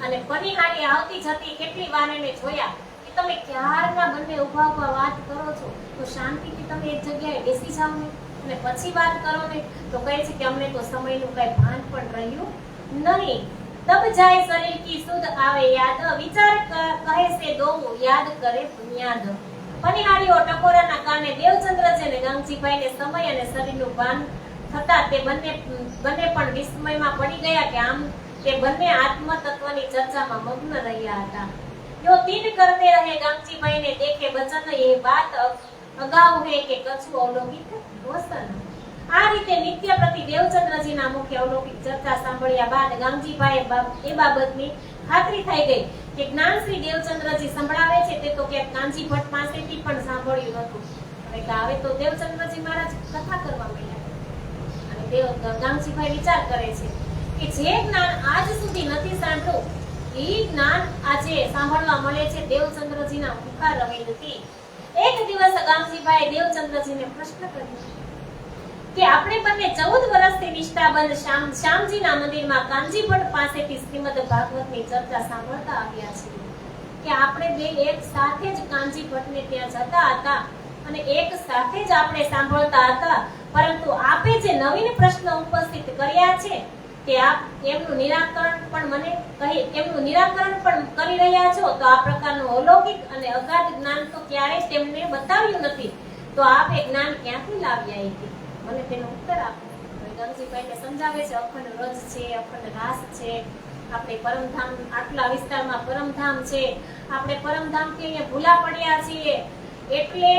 અને પનિહારી આવતી જતી કેટલી વાર એને જોયા કે તમે ક્યારના બંને ઉભા વાત કરો છો, તો શાંતિથી તમે એક જગ્યાએ બેસી જાઓ ને અને પછી વાત કરો ને, તો કહે છે કે અમને તો સમયનું કઈ ભાન પણ રહ્યું નહીં। તબ જાય શરીર કી સુધ આવે યાદ, વિચાર કહે છે દો યાદ કરે બુનિયાદ। પનિહારીઓ ટકોરાના કારણે દેવચંદ્રજી અને ગાંગજીભાઈને સમય અને શરીરનું ભાન થતા તે બંને પણ વિસ્મયમાં પડી ગયા કે આમ તે બંને આત્મ તત્વની ચર્ચામાં મગ્ન રહ્યા હતા। જો તીન કરતે રહે ગાંગજીભાઈને દેખે વચન એ વાત અગાઉ હે કે કછું અવલૌકિક વસન। આ રીતે નિત્ય પ્રતિ દેવચંદ્રજીના મુખ્ય અવલૌકિક ચર્ચા સાંભળ્યા બાદ ગાંગજીભાઈ એ બાબતની ખાતરી થઈ ગઈ કે જ્ઞાન શ્રી દેવચંદ્રજી સંભળાવે છે તે તો ક્યાંક કાંજી ભટ્ટ પાસેથી પણ સાંભળ્યું નહોતું। હવે તો દેવચંદ્રજી મહારાજ કથા કરવા માંડ્યા અને ગાંગજીભાઈ વિચાર કરે છે કે જે જ્ઞાન આજ સુધી નથી સાંભળ્યું એ જ્ઞાન આજે સાંભળવા મળે છે દેવચંદ્રજીના મુખા રવિન્દથી। એક દિવસ ગાંગજીભાઈ દેવચંદ્રજીને પ્રશ્ન કર્યો કે આપણે બંને 14 વર્ષથી નિષ્ઠાબંધ શ્યામજીના મંદિરમાં કાંજી ભટ્ટ પાસેથી શ્રીમદ ભાગવતની ચર્ચા સાંભળતા આવ્યા છીએ કે આપણે બે એક સાથે જ કાંજી ભટ્ટને ત્યાં જતા હતા અને એક સાથે જ આપણે સાંભળતા હતા, પરંતુ આપે જે નવીન પ્રશ્ન ઉપસ્થિત કર્યા છે તે આપ એમનું નિરાકરણ પણ કરી રહ્યા છો, તો આ પ્રકારનું અલૌકિક અને અગાધ જ્ઞાન તો ક્યારેય તેમને બતાવ્યું નથી, તો આપ એ જ્ઞાન ક્યાંથી લાવ્યા કે મને તેનો ઉત્તર આપો। ગાંગજીભાઈને સમજાવે છે અખંડ રજ છે, અખંડ રાસ છે, આપણે પરમધામ આટલા વિસ્તારમાં પરમધામ છે, આપણે પરમધામથી અહીંયા ભૂલા પડ્યા છીએ, એટલે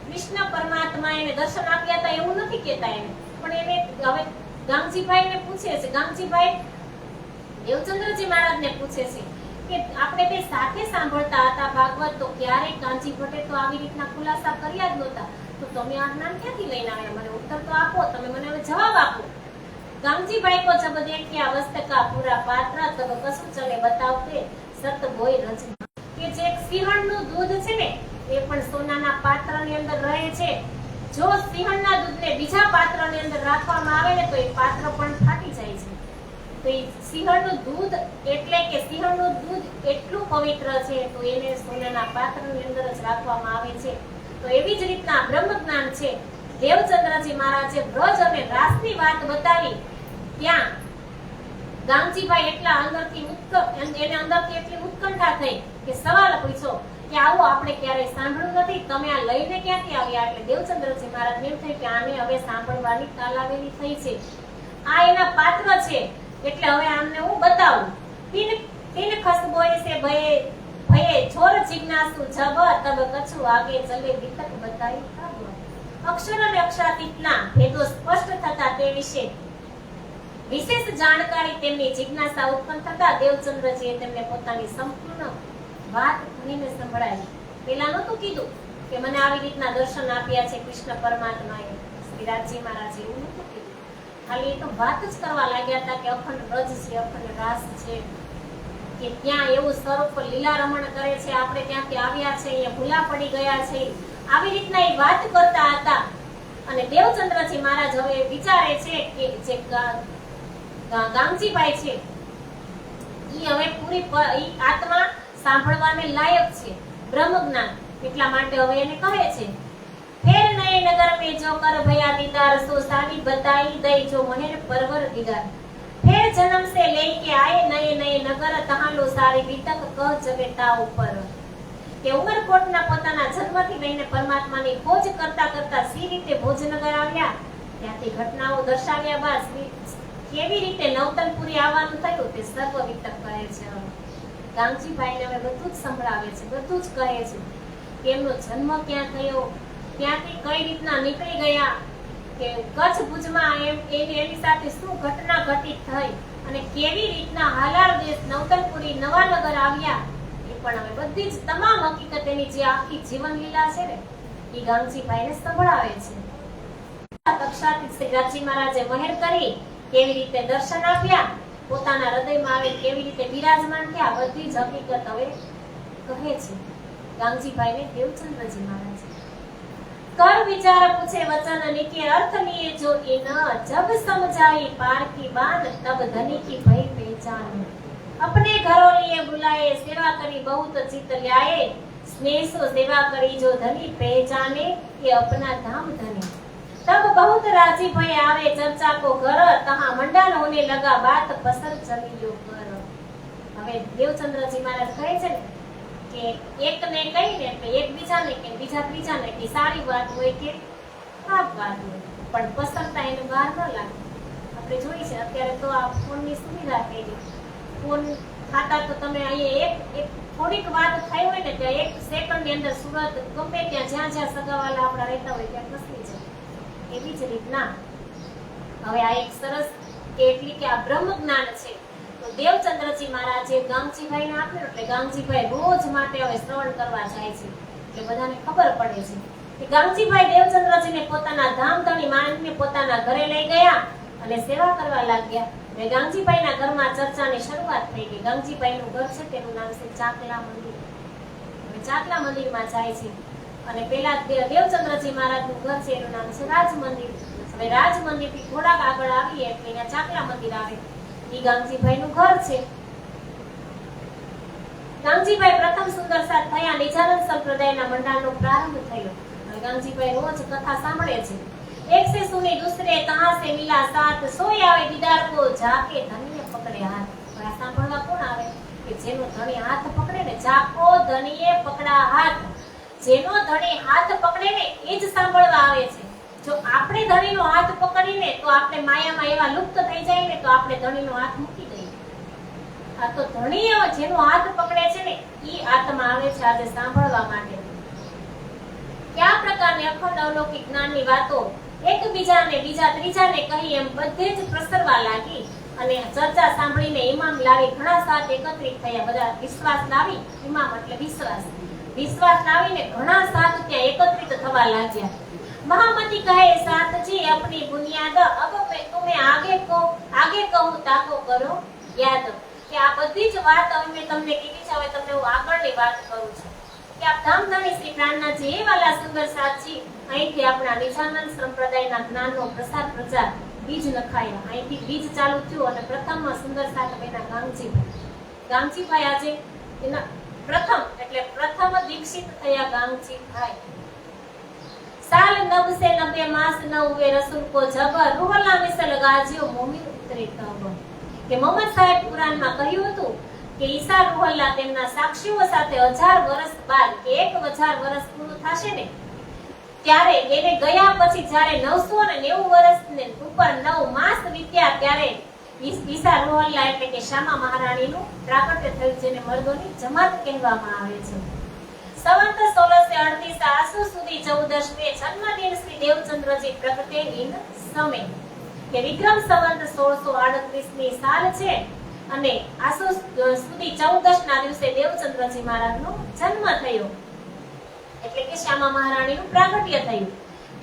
કૃષ્ણ પરમાત્મા એને દર્શન આપ્યા હતા એવું નથી કહેતા એને, પણ એને હવે ગાંગજીભાઈને પૂછે છે, ગાંગજીભાઈ દેવચંદ્રજી મહારાજને પૂછે છે કે આપણે બે સાથે સાંભળતા હતા ભાગવત, તો ક્યારેય કાંજી ભટ્ટે તો આવી રીતના ખુલાસા કર્યા જ નહોતા, તો તમે આ જ્ઞાન ક્યાંથી લઈને આવ્યા? મને ઉત્તર તો આપો, તમે મને હવે જવાબ આપો। गांगजीभाई को जब देखिया वस्त का पूरा पात्र तब कसु चले बतावते सत बोय रज કે જે સિંહણનું દૂધ છે ને એ પણ સોનાના પાત્રની અંદર રહે છે. જો સિંહણના દૂધને બીજા પાત્રની અંદર રાખવામાં આવે ને તો એ પાત્ર પણ ફાટી જાય છે. તો એ સિંહણનું દૂધ એટલે કે સિંહણનું દૂધ એટલું પવિત્ર છે તો એને સોનાના પાત્રની અંદર જ રાખવામાં આવે છે. તો એવી જ રીતના બ્રહ્મ જ્ઞાન છે. દેવચંદ્રજી મહારાજે વ્રજ અને રાસની વાત બતાવી ત્યાં ગામજીભાઈ એટલા અંદરથી એને અંદરથી એટલી ઉત્કંઠા થઈ કે સવાલ પૂછ્યો કે આવું આપણે ક્યારેય સાંભળ્યું નથી, તમે આ લઈને ક્યાંથી આવ્યા? એટલે દેવચંદ્રજી મહારાજને એમ થયું કે આને હવે સાંભળવાની તાલાવેલી થઈ છે, આ એના પાત્ર છે, એટલે હવે આમને હું બતાવું. તીન ખસબોય સે ભયે છોર જિજ્ઞાસુ જબ તબ કछु આગે ચલે વિતક બતાઈ તબ. અક્ષર અને અક્ષરાતીતના ભેદો સ્પષ્ટ થતા તે વિશે વિશેષ જાણકારી તેમની જિજ્ઞાસા ઉત્પન્ન થતા દેવચંદ્રજીએ તેમને પોતાની સંપૂર્ણ વાત ધણીને સંભળાવી. પેલા નહોતું કીધું કે મને આવી રીતના દર્શન આપ્યા છે કૃષ્ણ પરમાત્માએ, શ્રી રાજજી મહારાજે એવું નહોતું કીધું. ખાલી એ તો વાત જ કરવા લાગ્યા હતા કે અખંડ વ્રજ છે, અખંડ રાસ છે, કે ત્યાં એવું સ્વરૂપ લીલા રમણ કરે છે, આપણે ત્યાંથી આવ્યા છે, અહીંયા ભૂલા પડી ગયા છે, આવી રીતના એ વાત કરતા હતા. અને દેવચંદ્રજી મહારાજ હવે વિચારે છે કે જે ગામજીભાઈ છે ઈ હવે પૂરી ઈ આત્મા સાંભળવાને લાયક છે, બ્રહ્મ જ્ઞાન. એટલા માટે હવે એને કહે છે ફેર નયે નગર મે જો કર ભયા દીદાર સો સાવી બતાઈ દઈ જો મહેર પરવર દિગાર. ફેર જન્મ સે લઈ કે આયે નયે નયે નગર તહાલો સારી વિતક કહ જગતા ઉપર. કે ઉમરકોટના પોતાના જન્મથી લઈને પરમાત્માની ખોજ કરતા કરતા સી રીતે ભોજનગર આવ્યા ત્યાંથી ઘટનાઓ દર્શાવ્યા બાદ કેવી રીતે નવતનપુરી આવવાનું થયું તે સર્વ વિતક કહે છે. ગામજીભાઈને હવે બધું જ સંભળાવે છે, બધું જ કહે છે કે એમનો જન્મ ક્યાં થયો, ત્યાંથી કઈ રીતના નીકળી ગયા, કે કચ્છ ભુજમાં એની સાથે શું ઘટના ઘટિત થઈ અને કેવી રીતના હાલાર દેશ નવતનપુરી નવાનગર આવ્યા એ પણ હવે બધી જ તમામ હકીકત એની જે આખી જીવન લીલા છે ને એ ગામજીભાઈને સંભળાવે છે. કક્ષાથી શ્રી રાજજી મહારાજે મહેર કરી કેવી રીતે દર્શન આપ્યા, પોતાના હૃદયમાં આવે કેવી રીતે બિરાજમાન થયા, બધી જ હકીકત હવે કહે છે ગામજીભાઈને દેવચંદ્રજી મહારાજ. कर विचार पूछे वचन निके अर्थ लिए जो इन जब समझाई पार की बात तब धनी की भई पहचान. अपने घरों लिए बुलाए सेवा करी बहुत चित ल्याए स्नेह सो सेवा करी जो धनी पहचाने ये अपना धाम धनी. तब बहुत राजी भय आवे चर्चा को घर तहां मंडन होने लगा बात पसर चलियो कर. હવે દેવચંદ્રજી મહારાજ કહે છે ને કે એકને કહીને એટલે એકબીજાને કે બીજા ત્રીજાને કે સારી વાત હોય કે ખરાબ વાત હોય પણ પસંદતા એને બહાર ન લાગે. આપણે જોઈએ છે અત્યારે તો આ ફોનની સુવિધા થઈ ગઈ, ફોન ખાતા તો તમે અહીંયા એક થોડીક વાત થઈ હોય ને ત્યાં 1 સેકન્ડની અંદર સુરત ગમે ત્યાં જ્યાં સગાવાલા આપણા રહેતા હોય ત્યાં પસરી જાય. એવી જ રીતના હવે આ એક સરસ કે એટલી કે આ બ્રહ્મ જ્ઞાન છે તો દેવચંદ્રજી મહારાજે ગામજીભાઈને આપ્યું એટલે ગામજીભાઈ રોજ માટે હવે શ્રવણ કરવા જાય છે. એટલે બધાને ખબર પડે છે કે ગામજીભાઈ દેવચંદ્રજીને પોતાના ધામધણી માનીને પોતાના ઘરે લઈ ગયા અને સેવા કરવા લાગ્યા. અને ગામજીભાઈના ઘરમાં ચર્ચાની શરૂઆત થઈ ગઈ. ગામજીભાઈનું ઘર છે તેનું નામ છે ચાકલા મંદિર. હવે ચાકલા મંદિરમાં જાય છે અને પેલા દેવચંદ્રજી મહારાજનું ઘર છે એનું નામ છે રાજ મંદિર. હવે રાજ મંદિરથી થોડાક આગળ આવીએ એટલે અહીંયા ચાકલા મંદિર આવે. ગામજીભાઈનું ઘર છે. ગામજીભાઈ પ્રથમ સુંદર સાથ થયા નિજાનંદ સંપ્રદાયના મંડળનો પ્રારંભ થયો. ગામજીભાઈ રોજ કથા સાંભળે છે. એક સે સુની દૂસરે તહાં સે મિલા સાથ સોય આવે દીદાર કો જાકે ધણીએ પકડે હાથ. આ સાંભળવા કોણ આવે કે જેનો ધણી હાથ પકડે ને, જાકો ધણીએ પકડા હાથ, જેનો ધણી હાથ પકડે ને એ જ સાંભળવા આવે છે. જો આપણે ધણીનો હાથ પકડીને તો આપણે માયામાં એવા લુપ્ત થઈ જાય ને તો આપણે ધણીનો હાથ મૂકી દઈએ. આ તો ધણી જેનો હાથ પકડે છે ને ઈ આત્મા આવે છે આજે સાંભળવા માટે. કયા પ્રકારની અખંડ અલૌકિક જ્ઞાનની વાતો એકબીજાને બીજા ત્રીજાને કહી એમ બધે જ પ્રસરવા લાગી. અને ચર્ચા સાંભળીને ઇમામ લાવી ઘણા સાથ એકત્રિત થયા. બધા વિશ્વાસ લાવી, ઇમામ એટલે વિશ્વાસ લાવીને ઘણા સાથ ત્યાં એકત્રિત થવા લાગ્યા. महामती कहे साथ जी अपनी बुनियाद अब मैं तुम्हें आगे कहूं ताको करो યાદ કે આ બધી જ વાત હવે મેં તમને કીધી છે. હવે તમને હું આગળની વાત કરું છું કે આ ધામધણી શ્રી પ્રાણનાથજી એ વાલા સુંદર સાચી અહીંથી આપણા નિજાનંદ સંપ્રદાયના જ્ઞાનનો પ્રસાર પ્રચાર બીજ નખાયા. અહીંથી બીજ ચાલુ થયું અને પ્રથમ સુંદર સાથ બન્યા ગામજીભાઈ આજે એના પ્રથમ દીક્ષિત થયા ગામજીભાઈ. साल नब से 90 मास न हुए रसूल को जब रूहल्ला मिसल गाजियो मोमिन उतरे तब કે મોહમ્મદ સાહેબ કુરાનમાં કહ્યું હતું કે ઈસા રૂહલ્લા તેમના સાક્ષીઓ સાથે 1000 વર્ષ બાદ કે 1000 વર્ષ પૂરું થશે ને ત્યારે એને ગયા પછી જ્યારે 990 વર્ષને ઉપર 9 માસ વીત્યા ત્યારે ઈસા રૂહલ્લા એટલે કે શામા મહારાણીનું પ્રાગટ્ય થયું જેને મર્દોની જમાત કહેવામાં આવે છે. संवत 1638 आसु सुधी 14 जन्मदिन श्री देवचंद्रजी प्रगटे इन समय કે વિક્રમ સંવત 1638 ની સાલ છે અને આસુ સુદી 14 ના દિવસે દેવચંદ્રજી મહારાજનો જન્મ થયો એટલે કે શ્યામા મહારાણીનું પ્રાગટ્ય થયું.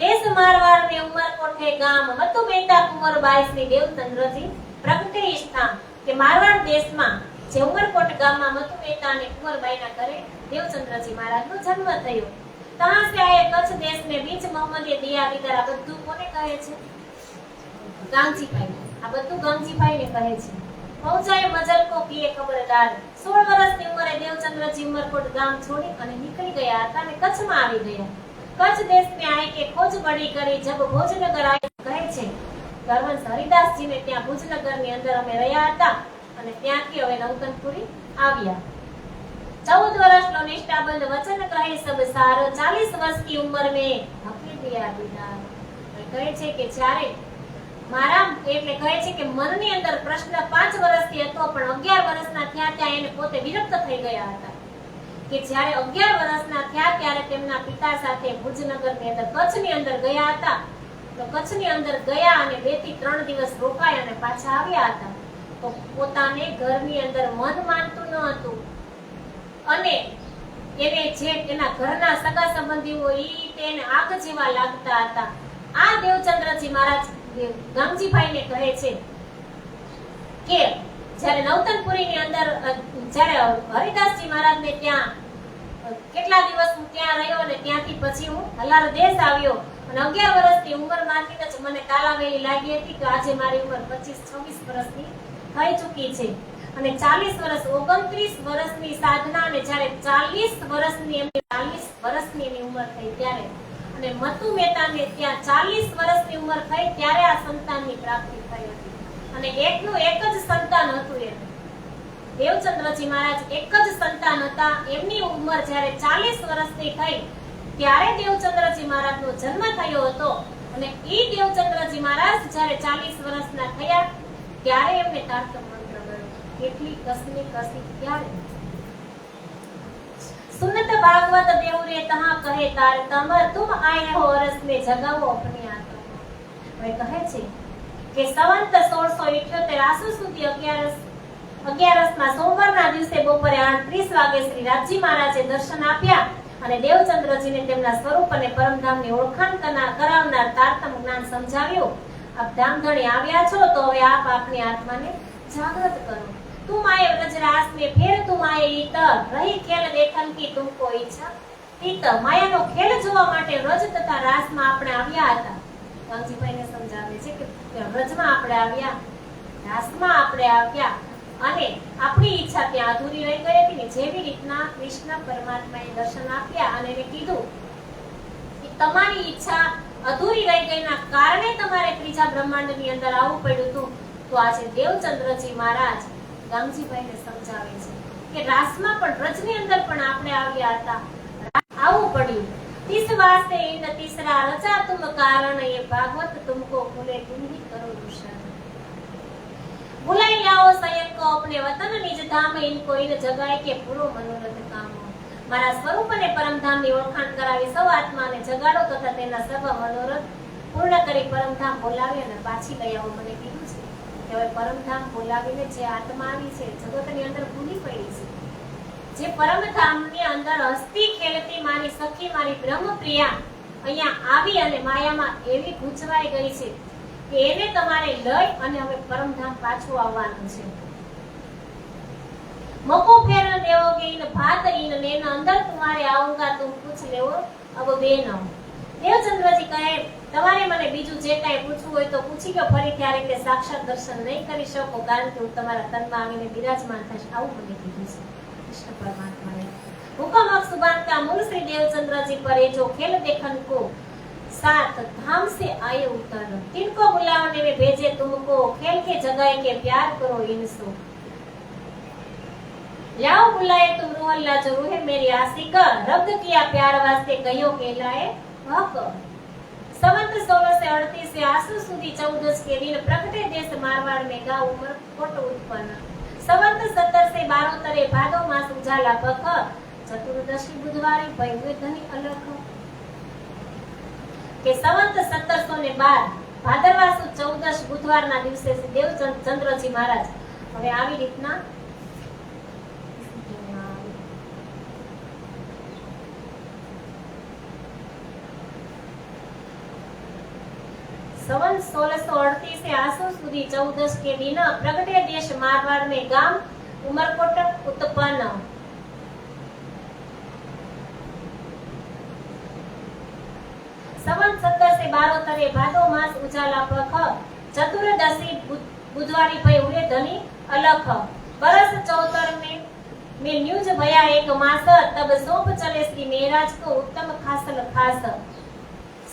દેશ મારવાડ ને ઉમરકોટ ગામ મતુ મહેતા કુંવરબાઈ શ્રી દેવચંદ્રજી પ્રગટે સ્થાન કે મારવાડ દેશમાં જે ઉમરકોટ ગામમાં મતુ મહેતા અને કુંવરબાઈના ઘરે દેવચંદ્રજી મહારાજનો જન્મ થયો. ત્યાં से आए कच्छ देश में बीच मोहम्मदीय दिया दीदार આ બધું કોને કહે છે? ગામજીભાઈ. આ બધું ગામજીભાઈને કહે છે. પહોંચાય મજલ કો કિએ ખબરદાર 16 વર્ષની ઉંમરે દેવચંદ્રજી ઉમરકોટ ગામ છોડી અને નીકળી ગયા હતા અને કચ્છમાં આવી ગયા. કચ્છ દેશ में आए के खोज बड़ी કરી जब ભોજનગર આए કહે છે ગરવંશ હરિદાસજીને ત્યાં ભોજનગરની અંદર અમે રહ્યા હતા અને ત્યાંથી હવે નવતનપુરી આવ્યા. 14 वर्ष लो निष्ठाबंध वचन कहे सब सार 40 वर्ष की उम्र में हकी दिया दीदार કહે છે કે જ્યારે મારા એટલે કહે છે કે મનની અંદર પ્રશ્ન 5 વર્ષથી હતો પણ 11 વર્ષના થયા ત્યાં એને પોતે વિરક્ત થઈ ગયા હતા કે જ્યારે 11 વર્ષના થયા ત્યારે તેમના પિતા સાથે ભુજનગરની અંદર કચ્છની અંદર ગયા હતા. તો કચ્છની અંદર ગયા અને 2 થી 3 દિવસ રોકાયા અને પાછા આવ્યા હતા. તો પોતાને ઘરની અંદર મન માનતું ન હતું અને એને જે તેના ઘરના સગા સંબંધીઓ ઈ તેને આગ જેવા લાગતા હતા. આ દેવચંદ્રજી મહારાજ ગામજીભાઈને કહે છે કે જ્યારે નવતનપુરીની અંદર જ્યારે હરિદાસજી મહારાજને ત્યાં કેટલા દિવસ હું ત્યાં રહ્યો અને ત્યાંથી પછી હું હલાર દેશ આવ્યો અને 11 વર્ષની ઉંમરમાંથી જ મને તાલાવેલી લાગી હતી કે આજે મારી ઉંમર 25-26 વર્ષની થઈ ચૂકી છે અને 40 વર્ષ 29 વર્ષની સાધના અને જ્યારે 40 વર્ષની એની ઉંમર થઈ ત્યારે અને મતુ મહેતાને ત્યાં 40 વર્ષની ઉંમર થઈ ત્યારે આ સંતાનની પ્રાપ્તિ થઈ હતી અને એકનું એક જ સંતાન હતું. એ દેવચંદ્રજી મહારાજ એક જ સંતાન હતા. એમની ઉંમર જ્યારે 40 વર્ષની થઈ ત્યારે દેવચંદ્રજી મહારાજનો જન્મ થયો હતો અને ઈ દેવચંદ્રજી મહારાજ જ્યારે 40 વર્ષના થયા ત્યારે એમને તારક મંત્ર ગયો. કેટલી કસની કસી ત્યારે सुनत भागवत देवरे तहां કહે તાર તમર તુમ આએ હો અરસ મે જગાવો અપની આત્મા. હવે કહે છે કે સંવત 1678 આસુ સુધી 11 માં સોમવારના દિવસે બપોરે 8:30 વાગે શ્રી રાજજી મહારાજે દર્શન આપ્યા અને દેવચંદ્રજીને તેમના સ્વરૂપ અને પરમધામની ઓળખાણ કરાવનાર તારતમ જ્ઞાન સમજાવ્યું. આપ ધામધણી આવ્યા છો તો હવે આપ આપની આત્માને જાગૃત કરો. तुम आए ब्रजरास में फिर तुम आए इत रही खेल देखन की तुमको ઈચ્છા इत માયાનો ખેલ જોવા માટે વ્રજ તથા રાસમાં આપણે આવ્યા હતા. ગામજીભાઈને સમજાવે છે કે વ્રજમાં આપણે આવ્યા, રાસમાં આપણે આવ્યા અને આપણી ઈચ્છા ત્યાં અધૂરી રહી ગઈ હતી ને જેવી રીતના કૃષ્ણ પરમાત્માએ દર્શન આપ્યા અને એને કીધું કે તમારી ઈચ્છા અધૂરી રહી ગઈના કારણે તમારે ત્રીજા બ્રહ્માંડની અંદર આવવું પડ્યું હતું. તો આજે દેવચંદ્રજી મહારાજ ગામજીભાઈને સમજાવે છે કે રાસમાં પણ વ્રજની અંદર પણ આપણે આવ્યા હતા, આવવું પડ્યું. तिस वास्ते इन तीसरा रचा तुम कारण ये भागवत तुमको भूले तुम ही करो दूषण. बुलाई लाओ सयन को अपने वतन निज धाम इनको इन जगाए के पूरो मनोरथ काम. मारा स्वरूप ने परम धाम ની ઓળખાણ કરાવી સૌ આત્માને જગાડો તથા તેના સર્વ મનોરથ પૂર્ણ કરી પરમધામ બોલાવી અને પાછી લઈ આવો. મને કીધું છે કે હવે પરમધામ બોલાવીને જે આત્મા આવી છે જગતની અંદર ભૂલી પડી છે, જે પરમધામની અંદર હસ્તી ખેલતી મારી સખી મારી બ્રહ્મપ્રિયા અહીંયા આવી અને માયામાં એવી ગૂંચવાઈ ગઈ છે કે એને તમારે લઈ અને હવે પરમધામ પાછું આવવાનું છે. मको फेर देवोगे इन भात इन नेन अंदर तुम्हारे आऊंगा तुम पूछ लेवो अब बेनो. देवचंद्रजी कहे તમારે મને બીજું જે કાંઈ પૂછવું હોય તો પૂછી લો ફરી ક્યારેક કે સાક્ષાત દર્શન નહીં કરી શકો કારણ કે હું તમારા તનમાં આવીને બિરાજમાન થઈશ આવું મને કીધું છે કૃષ્ણ પરમાત્માએ. हुक्म अब सुबान का मूल श्री देवचंद्र जी पर ये जो खेल देखन को साथ धाम से आए उतर तिनको बुलाने में भेजे तुमको खेल के जगाए के प्यार करो इनसो. लाओ बुलाए तुम रोहल्ला जो रूहे मेरी आशिक रब्द किया प्यार वास्ते कयो कहलाए हक. संवत 1638 से आसू सुधी 14 के दिन प्रकटे देश मारवाड़ में गा उमर कोट उत्पन्न. संवत 17 से 12 भादो मास उजाला पख चतुर्दशी बुधवारी भय हुए धनी अलख. के संवत 1712 भादरवा सुद 14 बुधवाરના દિવસે દેવચંદ્રજી મહારાજ હવે આવી રીતના संवत 1638 से आसू सुधी 14 के दिन प्रगटे देश मारवाड़ में गाम उमरकोट उत्पन्न. संवत 17 से 12 भादो मास उजाला पख चतुर्दशी बुधवारी भय हुए धनी अलख. बरस 74 में न्यूज भया एक मास तब सौंप चले श्री मेराज को उत्तम खासल खास.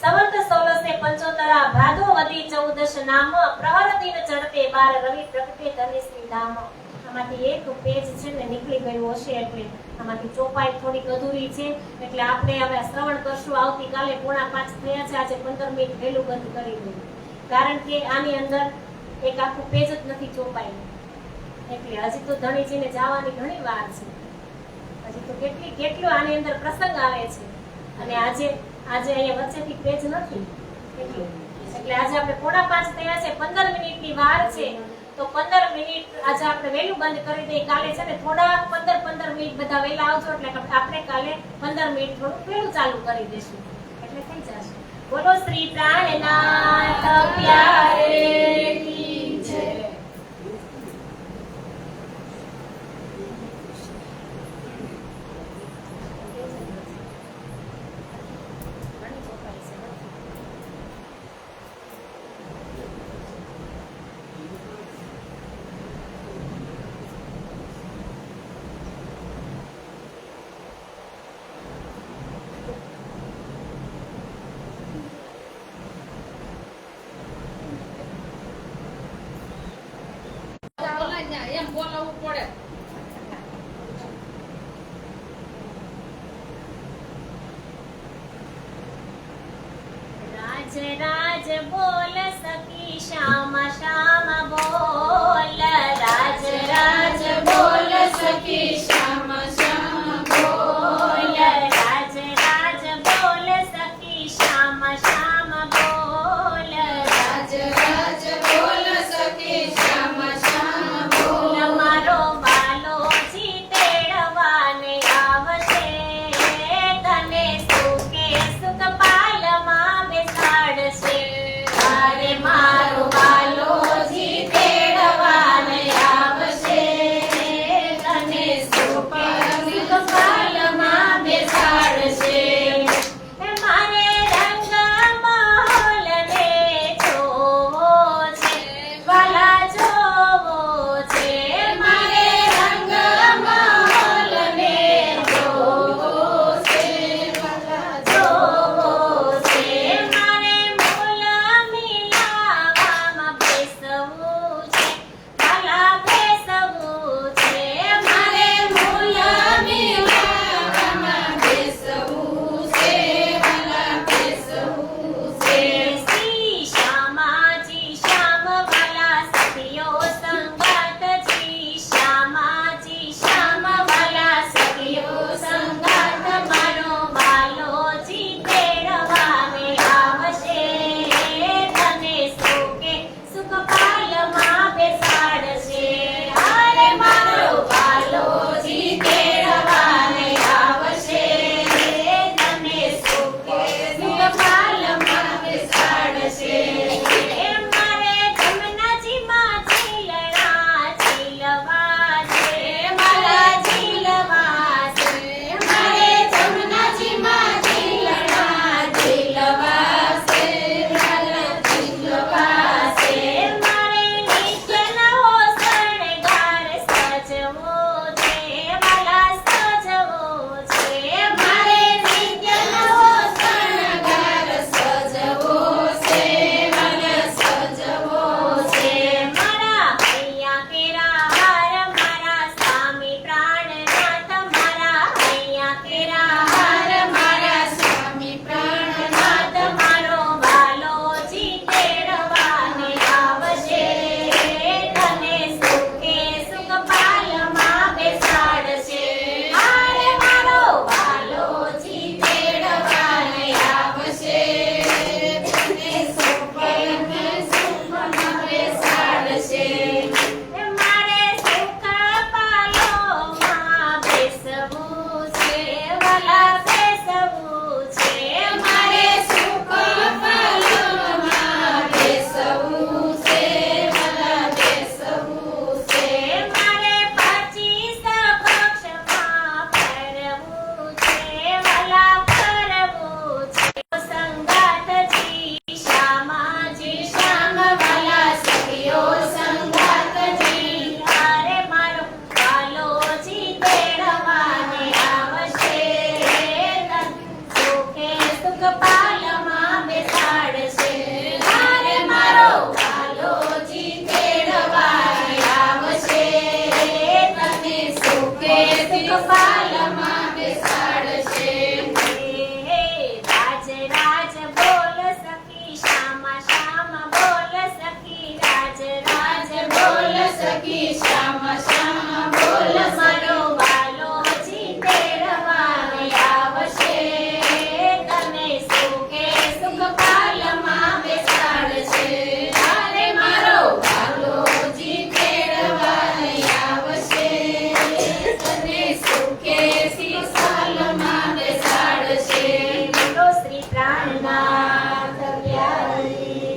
संवत 16 से 75 भादो वदी 14 नाम प्रहर दिन चढ़ते 12 रवि प्रगटे धनी श्री धाम. આમાંથી એક પેજ છે ને નીકળી ગયું હશે એટલે આમાંથી ચોપાઈ થોડીક અધૂરી છે એટલે આપણે હવે શ્રવણ કરશું આવતીકાલે 4:30 થયા છે આજે 15 મિનિટ વહેલું બંધ કરી દઉં કારણ કે આની અંદર એક આખું પેજ જ નથી ચોપાયું એટલે હજી તો ધણીજીને જવાની ઘણી વાર છે હજી તો કેટલું આની અંદર પ્રસંગ આવે છે અને આજે અહીંયા વચ્ચેથી પેજ નથી એટલે આજે આપણે 4:30 થયા છે 15 મિનિટની વાર છે તો 15 મિનિટ આજે આપણે વહેલું બંધ કરી દઈએ કાલે છે ને થોડા 15 મિનિટ બધા વહેલા આવજો એટલે આપણે કાલે 15 મિનિટ થોડું વહેલું ચાલુ કરી દેશું એટલે થઈ જશે. બોલો શ્રી પ્રાણનાથ પ્યારે કી જય. राज राज बोल सखी श्याम श्याम बोल. राज राज बोल सखी श्याम श्याम बोल. राज राज बोल सखी श्याम श्याम बोल. राज राज बोल सखी श्याम श्याम बोल. मारो बालो जी तेड़वाने आवशे धने सुखे सुख पाल मा बेसाड़शे. પાલમાં બેસાડશે. રાજ રાજ બોલ સખી શ્યામા શ્યામા બોલ સખી રાજ રાજ બોલ સખી શ્યામા શ્યામા બોલ મારો વાલો હજી તેડવાને આવશે તને સુખે સુખ પાલમાં બેસાડશે. અરે મારો વાલો જી તેડવાને આવશે. તને સુખે પાલમાં બેસાડશે. બોલો શ્રી પ્રાણનાથ પ્યારી.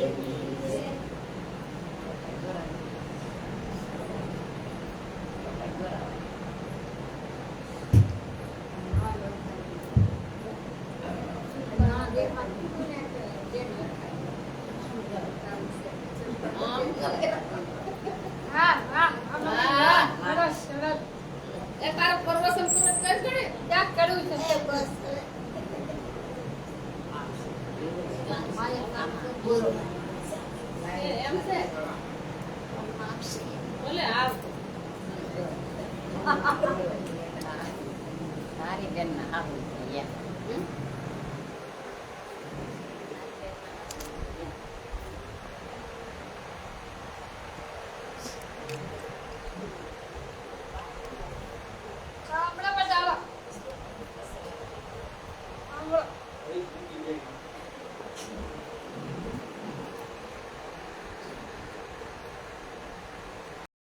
સારી બેન ના આવું